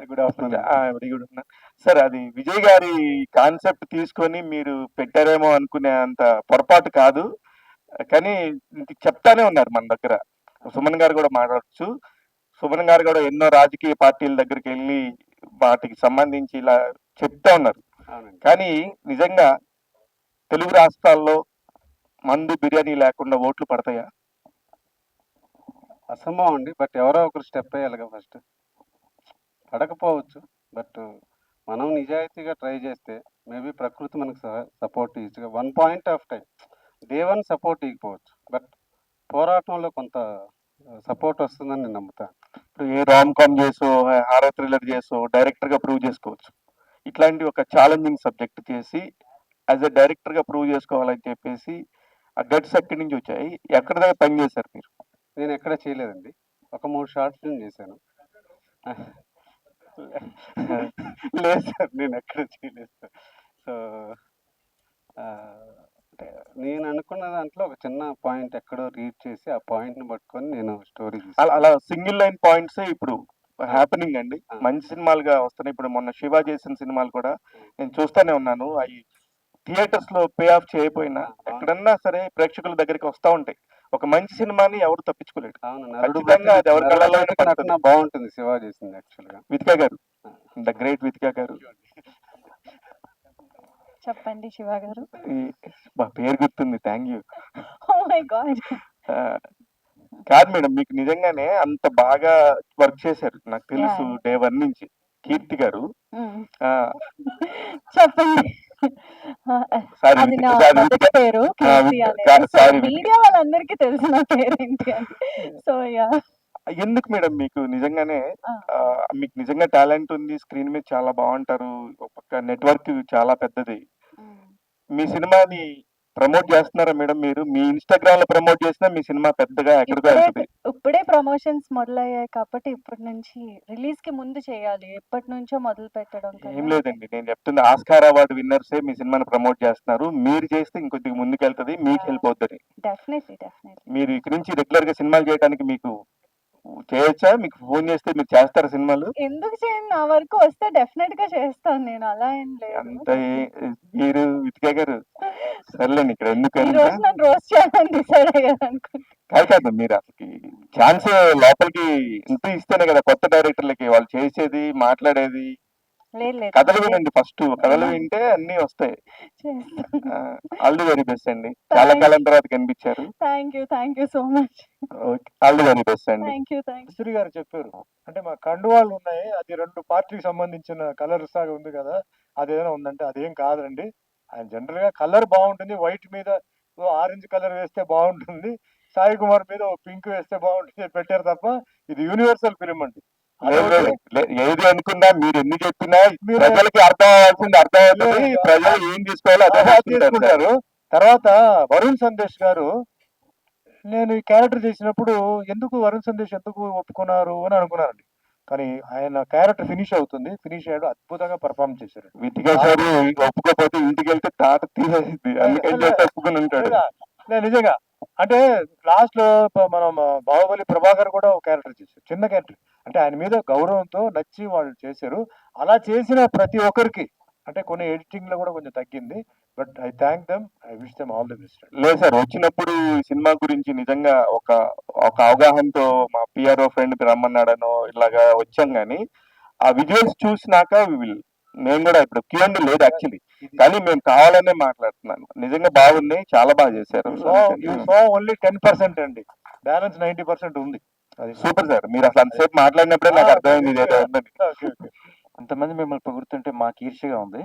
గుడ్ ఆఫ్టర్నూన్ సార్. అది విజయ్ గారి కాన్సెప్ట్ తీసుకొని మీరు పెట్టారేమో అనుకునే అంత పొరపాటు కాదు, కానీ చెప్తానే ఉన్నారు మన దగ్గర. సుమన్ గారు కూడా మాట్లాడచ్చు. సుమన్ గారు కూడా ఎన్నో రాజకీయ పార్టీల దగ్గరికి వెళ్ళి వాటికి సంబంధించి ఇలా చెప్తా ఉన్నారు. కానీ నిజంగా తెలుగు రాష్ట్రాల్లో మందు బిర్యానీ లేకుండా ఓట్లు పడతాయా? అసంభవం అండి. బట్ ఎవరో ఒకరు స్టెప్ వేయాలిగా ఫస్ట్. పడకపోవచ్చు, బట్ మనం నిజాయితీగా ట్రై చేస్తే మేబీ ప్రకృతి మనకు సపోర్ట్ ఇచ్చి 1 point of time day 1 support ఇవ్వకపోవచ్చు, బట్ పోరాటంలో కొంత సపోర్ట్ వస్తుందని నేను నమ్ముతాను. ఇప్పుడు ఏ రామ్ కామ్ చేసో హారర్ థ్రిల్లర్ చేసో డైరెక్టర్ గా ప్రూవ్ చేసుకోవచ్చు. ఇట్లాంటి ఒక ఛాలెంజింగ్ సబ్జెక్ట్ చేసి యాజ్ ఎ డైరెక్టర్ గా ప్రూవ్ చేసుకోవాలని చెప్పేసి ఆ గట్స్ ఎక్కడి నుంచి వచ్చాయి? ఎక్కడి దాకా పని చేశారు మీరు? నేను ఎక్కడ చేయలేదండి. ఒక 3 షార్ట్ ఫిల్మ్ చేశాను. లేదు సార్, నేను ఎక్కడ చేయలేదు సార్. సో అంటే నేను అనుకున్న దాంట్లో ఒక చిన్న పాయింట్ ఎక్కడో రీడ్ చేసి ఆ పాయింట్ ని పట్టుకొని నేను స్టోరీ అలా సింగిల్ లైన్ పాయింట్స్ ఇప్పుడు హ్యాపెనింగ్ అండి. మంచి సినిమాలుగా వస్తున్నాయి. ఇప్పుడు మొన్న శివ చేసిన సినిమాలు కూడా నేను చూస్తూనే ఉన్నాను. అవి థియేటర్స్ లో పే ఆఫ్ చేయకపోయినా ఎక్కడన్నా సరే ప్రేక్షకుల దగ్గరికి వస్తూ ఉంటాయి. ఒక మంచి సినిమాని ఎవరు తప్పించుకోలేరు. ఖచ్చితంగా అది ఎవరి కళ్ళలో బాగుంటుంది. శివ చేసింది యాక్చువల్ గా వితికా గారు, ద గ్రేట్ వితికా గారు. చెప్పండి శివ గారు. మా పేరు గుర్తుంది, thank you. Oh my God. కాదు మేడం, మీకు నిజంగానే అంత బాగా వర్క్ చేశారు నాకు తెలుసు డే 1 నుంచి. కీర్తి గారు చెప్పండి. అది నా మొదటి పేరు కీర్తి అనేది. సో మీడియా వాళ్ళందరికీ తెలిసిన పేరేంటి అని. సో యా, ఎందుకు మేడం మీకు నిజంగానే మీకు నిజంగా టాలెంట్ ఉంది, స్క్రీన్ మీద చాలా బాగుంటారు, ఒక పక్క నెట్వర్క్ చాలా పెద్దది. మీ సినిమాని ప్రమోట్ చేస్తున్నారా మేడం? మీరు మీ ఇన్స్టాగ్రామ్ లో ప్రమోట్ చేసినా మీ సినిమా పెద్దగా ఎక్కడికో వెళ్తుంది. ఇప్పుడే ప్రమోషన్స్ మొదలయ్యాయి కాబట్టి ఇప్పటి నుంచి రిలీజ్ కి ముందు చేయాలి. ఎప్పటి నుంచో మొదలు పెట్టడం. ఏం లేదండి, నేను చెప్తుంది ఆస్కార్ అవార్డు విన్నర్సే మీ సినిమాని ప్రమోట్ చేస్తున్నారు. మీరు చేస్తే ఇంకొద్దిగా ముందుకెళ్తుంది, మీకు హెల్ప్ అవుతుంది. డెఫినెట్లీ. మీరు ఇక్కడి నుంచి రెగ్యులర్ గా సినిమాలు చేయడానికి మీకు చేయొచ్చా? మీకు ఫోన్ చేస్తే మీరు చేస్తారా సినిమాలు? ఎందుకు చేయండి, నా వరకు వస్తే డెఫినెట్ గా చేస్తాను నేను. అలా ఏం లేదు. అంత మీరు వితికా గారు సర్లేండి, ఇక్కడ ఎందుకు రోస్ట్ చేయాలని డిసైడ్ అయ్యారు అనుకుంటా. కాదు, మీరు అసలు ఛాన్స్ లోపలికి ఇంత ఇస్తేనే కదా కొత్త డైరెక్టర్లకి వాళ్ళు చేసేది మాట్లాడేది. కథలు వినండి, ఫస్ట్ కథలు వింటే అన్ని వస్తాయి. ఆల్ ది వెరీ బెస్ట్ అండి. చాలా కాలం తర్వాత కనిపించారు. Thank you so much. All the very best అండి. కస్తూరి గారు చెప్పారు అంటే మా కండువాళ్ళు ఉన్నాయి, అది 2 పార్టీకి సంబంధించిన కలర్ సాగా ఉంది కదా, అదేదైనా ఉందంటే అదేం కాదండి. ఆయన జనరల్ గా కలర్ బాగుంటుంది, వైట్ మీద ఆరెంజ్ కలర్ వేస్తే బాగుంటుంది, సాయి కుమార్ మీద పింక్ వేస్తే బాగుంటుంది పెట్టారు తప్ప ఇది యూనివర్సల్ ఫిలిం అండి. ఏది అనుకున్నా మీరు ఎన్ని చెప్పినా ప్రజలకి అర్థం అవ్వాల్సింది అర్థం అవుతుంది. ప్రజలు ఏం తీసుకోవాలో అదే తీసుకుంటారు. తర్వాత వరుణ్ సందేశ్ గారు, నేను ఈ క్యారెక్టర్ చేసినప్పుడు ఎందుకు వరుణ్ సందేశ్ ఎందుకు ఒప్పుకున్నారు అని అనుకున్నానండి. కానీ ఆయన క్యారెక్టర్ ఫినిష్ అవుతుంది. ఫినిష్ అయ్యాడు. అద్భుతంగా పెర్ఫార్మ్ చేశారు. వితికా సార్ ఒప్పుకోకపోతే ఇంటికి వెళ్తే తాట తీసేసింది, అందుకని చెప్పి ఒప్పుకుని ఉంటాడు. నిజంగా అంటే లాస్ట్ లో మనం బాహుబలి ప్రభాకర్ కూడా ఒక క్యారెక్టర్ చేశారు, చిన్న క్యారెక్టర్. అంటే ఆయన మీద గౌరవంతో నచ్చి వాళ్ళు చేశారు. అలా చేసిన ప్రతి ఒక్కరికి అంటే కొన్ని ఎడిటింగ్ లో కూడా కొంచెం తగ్గింది. But I thank them, I wish them all the best. లేదు సార్, వచ్చినప్పుడు ఈ సినిమా గురించి నిజంగా ఒక ఒక అవగాహనతో మా పిఆర్ఓ ఫ్రెండ్ రమ్మన్నాడనో ఇలాగా వచ్చాం, కానీ ఆ విజువల్స్ చూసినాక మేము కూడా ఇప్పుడు క్యూఎండి లేదు యాక్చువల్లీ, కానీ మేము కావాలనే మాట్లాడుతున్నాను. నిజంగా బాగున్నాయి, చాలా బాగా చేశారు. ఓన్లీ 10% అండి, బ్యాలెన్స్ 90% ఉంది. అది సూపర్ సార్, మీరు అసలు అంతసేపు మాట్లాడినప్పుడే నాకు అర్థమైంది ఇదేదో ఉందని. అంతమంది మిమ్మల్ని పొగుడుతుంటే మాకు ఈర్ష్యగా ఉంది.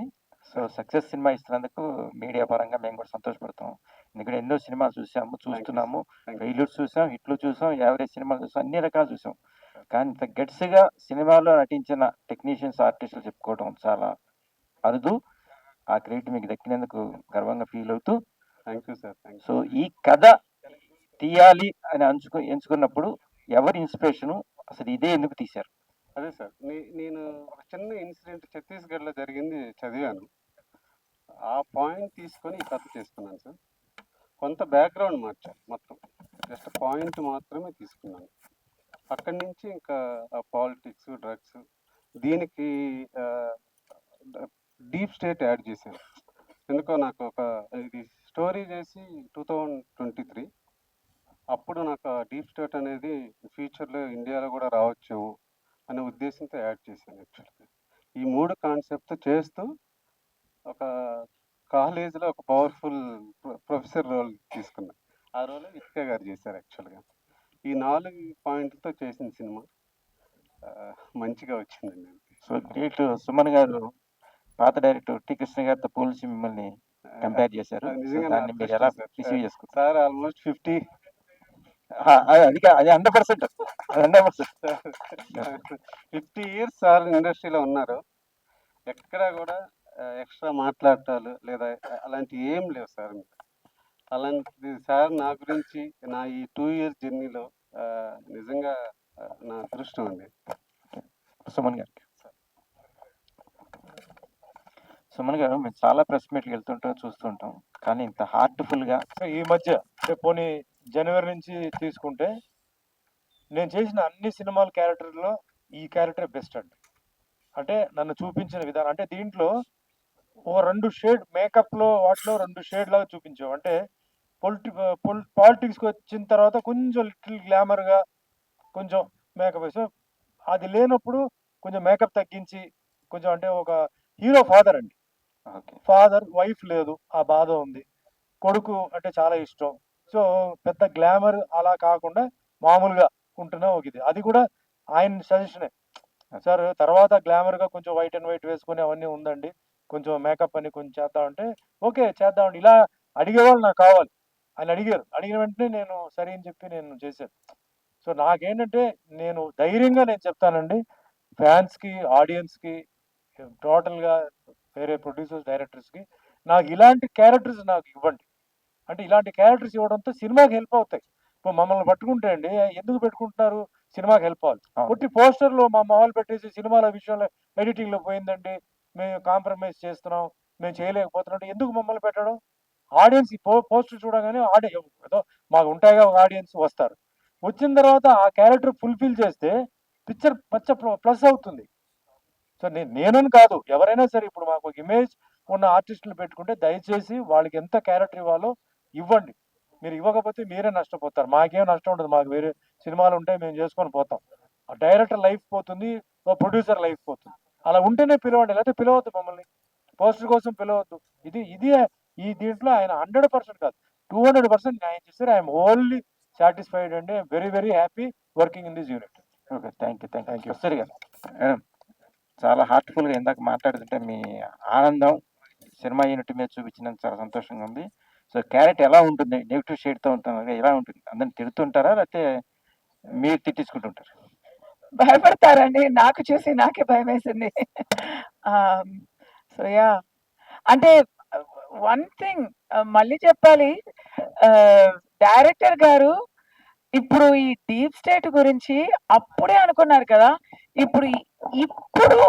సో సక్సెస్ సినిమా ఇస్తున్నందుకు మీడియా పరంగా మేము కూడా సంతోషపడతాం. ఎందుకంటే ఎన్నో సినిమాలు చూస్తున్నాము, ఫెయిల్యూర్స్ చూసాం, హిట్లు చూసాం, యావరేజ్ సినిమాలు చూసాం, అన్ని రకాలు చూసాం. కానీ ఇంత గట్స్గా సినిమాలో నటించిన టెక్నీషియన్స్, ఆర్టిస్టులు చెప్పుకోవడం చాలా అరుదు. ఆ క్రెడిట్ మీకు దక్కినందుకు గర్వంగా ఫీల్ అవుతూ, thank you sir. Thank so ఈ కథ తీయాలి అని ఎంచుకున్నప్పుడు ఎవరి ఇన్స్పిరేషను, అసలు ఇదే ఎందుకు తీశారు? అదే సార్, నేను ఒక చిన్న ఇన్సిడెంట్ ఛత్తీస్గఢ్లో జరిగింది చదివాను. ఆ పాయింట్ తీసుకొని ఈ కథ చేసుకున్నాను సార్. కొంత బ్యాక్గ్రౌండ్ మార్చాను, మొత్తం జస్ట్ పాయింట్ మాత్రమే తీసుకున్నాను. అక్కడి నుంచి ఇంకా పాలిటిక్స్, డ్రగ్స్, దీనికి డీప్ స్టేట్ యాడ్ చేశాను. ఎందుకో నాకు ఒక ఇది స్టోరీ చేసి 2023 అప్పుడు నాకు ఆ డీప్ స్టేట్ అనేది ఫ్యూచర్లో ఇండియాలో కూడా రావచ్చు అనే ఉద్దేశంతో యాడ్ చేశాను. యాక్చువల్గా ఈ 3 కాన్సెప్ట్ చేస్తూ ఒక కాలేజీలో ఒక పవర్ఫుల్ ప్రొఫెసర్ రోల్ తీసుకున్నాను. ఆ రోల్ వితికా గారు చేశారు. యాక్చువల్గా ఈ 4 పాయింట్లతో చేసిన సినిమా మంచిగా వచ్చిందండి. So great. సుమన్ గారు పాత డైరెక్టర్ టి కృష్ణ గారితో పోల్చి మిమ్మల్ని కంపేర్ చేశారు. నిజంగా దాన్ని మీరు ఎలా రిసీవ్ చేసుకుంటారు? సార్ ఆల్మోస్ట్ 50 అది 100%, 50 ఇయర్స్ సార్ ఇండస్ట్రీలో ఉన్నారు. ఎక్కడా కూడా ఎక్స్ట్రా మాట్లాడటాలు లేదా అలాంటి ఏం లేవు సార్. అలాంటిది సార్ నా గురించి నా ఈ 2 ఇయర్స్ జర్నీలో నిజంగా నా అదృష్టం అండి. సుమన్ గారికి. సుమన్ గారు, మేము చాలా ప్రెస్ మీట్కి వెళ్తుంటాం, చూస్తుంటాం, కానీ ఇంత హార్ట్ఫుల్గా ఈ మధ్య అంటే పోనీ జనవరి నుంచి తీసుకుంటే నేను చేసిన అన్ని సినిమాల క్యారెక్టర్లో ఈ క్యారెక్టర్ బెస్ట్ అండి. అంటే నన్ను చూపించిన విధానం, అంటే దీంట్లో ఓ 2 షేడ్ మేకప్లో వాటిలో 2 షేడ్ లాగా చూపించావు. అంటే పాలిటిక్స్కి వచ్చిన తర్వాత కొంచెం లిటిల్ గ్లామర్గా కొంచెం మేకప్ వేసాం. అది లేనప్పుడు కొంచెం మేకప్ తగ్గించి కొంచెం అంటే ఒక హీరో ఫాదర్ అండి. ఫాదర్, వైఫ్ లేదు, ఆ బాధ ఉంది. కొడుకు అంటే చాలా ఇష్టం. సో పెద్ద గ్లామర్ అలా కాకుండా మామూలుగా ఉంటున్నా ఒక ఇది. అది కూడా ఆయన సజెషనే సార్. తర్వాత గ్లామర్గా కొంచెం వైట్ అండ్ వైట్ వేసుకొని అవన్నీ ఉందండి, కొంచెం మేకప్ అని కొంచెం చేద్దామంటే ఓకే చేద్దామండి. ఇలా అడిగేవాళ్ళు నాకు కావాలి. ఆయన అడిగారు, అడిగిన వెంటనే నేను సరే అని చెప్పి నేను చేశాను. సో నాకేంటంటే నేను ధైర్యంగా నేను చెప్తానండి ఫ్యాన్స్కి, ఆడియన్స్కి, టోటల్గా వేరే ప్రొడ్యూసర్స్, డైరెక్టర్స్కి, నాకు ఇలాంటి క్యారెక్టర్స్ నాకు ఇవ్వండి. అంటే ఇలాంటి క్యారెక్టర్స్ ఇవ్వడంతో సినిమాకి హెల్ప్ అవుతాయి. ఇప్పుడు మమ్మల్ని పట్టుకుంటే అండి ఎందుకు పెట్టుకుంటున్నారు, సినిమాకి హెల్ప్ అవ్వాలి. కొట్టి పోస్టర్లో మా మొహాలు పెట్టేసి సినిమాల విషయంలో ఎడిటింగ్లో పోయిందండి, మేము కాంప్రమైజ్ చేస్తున్నాం, మేము చేయలేకపోతున్నాం, ఎందుకు మమ్మల్ని పెట్టడం? ఆడియన్స్ పోస్టర్ చూడగానే ఏదో మాకు ఉంటాయిగా ఒక ఆడియన్స్ వస్తారు. వచ్చిన తర్వాత ఆ క్యారెక్టర్ ఫుల్ఫిల్ చేస్తే పిక్చర్ ప్లస్ అవుతుంది. సో నేనని కాదు, ఎవరైనా సరే ఇప్పుడు మాకు ఒక ఇమేజ్ ఉన్న ఆర్టిస్టులు పెట్టుకుంటే దయచేసి వాళ్ళకి ఎంత క్యారెక్టర్ ఇవ్వాలో ఇవ్వండి. మీరు ఇవ్వకపోతే మీరే నష్టపోతారు. మాకేం నష్టం ఉండదు, మాకు వేరే సినిమాలు ఉంటాయి, మేము చేసుకొని పోతాం. ఆ డైరెక్టర్ లైఫ్ పోతుంది, ఓ ప్రొడ్యూసర్ లైఫ్ పోతుంది. అలా ఉంటేనే పిలవండి, లేకపోతే పిలవద్దు, మమ్మల్ని పోస్టర్ కోసం పిలవద్దు. ఇది ఈ దీంట్లో ఆయన 100% కాదు 200% న్యాయం చేస్తారు. ఐఎమ్ ఓన్లీ సాటిస్ఫైడ్ అండి. Very very happy working in this unit. Okay, thank you. సరిగా మేడం, చాలా హార్ట్ఫుల్గా ఇందాక మాట్లాడుతుంటే మీ ఆనందం సినిమా యూనిట్ మీద చూపించినందుకు చాలా సంతోషంగా ఉంది. సో క్యారెక్టర్ ఎలా ఉంటుంది? నెగిటివ్ షేడ్తో ఉంటుంది, ఎలా ఉంటుంది? అందరిని తిడుతుంటారా, లేకపోతే మీరు తిట్టించుకుంటుంటారు? భయపడతారండి, నాకు చూసి నాకే భయం వేసింది. సో యా, అంటే వన్ థింగ్ మళ్ళీ చెప్పాలి, డైరెక్టర్ గారు ఇప్పుడు ఈ డీప్ స్టేట్ గురించి అప్పుడే అనుకున్నారు కదా, ఇప్పుడు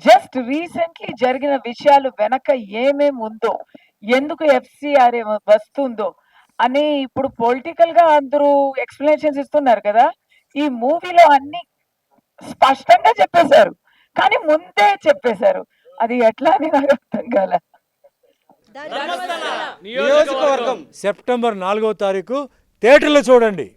జస్ట్ రీసెంట్లీ జరిగిన విషయాలు వెనక ఏమేమి ఉందో, ఎందుకు ఎఫ్సిఆర్ వస్తుందో అని ఇప్పుడు పొలిటికల్ గా అందరూ ఎక్స్ప్లెనేషన్స్ ఇస్తున్నారు కదా. ఈ మూవీలో అన్ని స్పష్టంగా చెప్పేశారు, కానీ ముందే చెప్పేశారు. అది ఎట్లా అని నాకు అర్థం కాల. నియోజకవర్గం సెప్టెంబర్ 4వ తారీఖు థియేటర్లో చూడండి.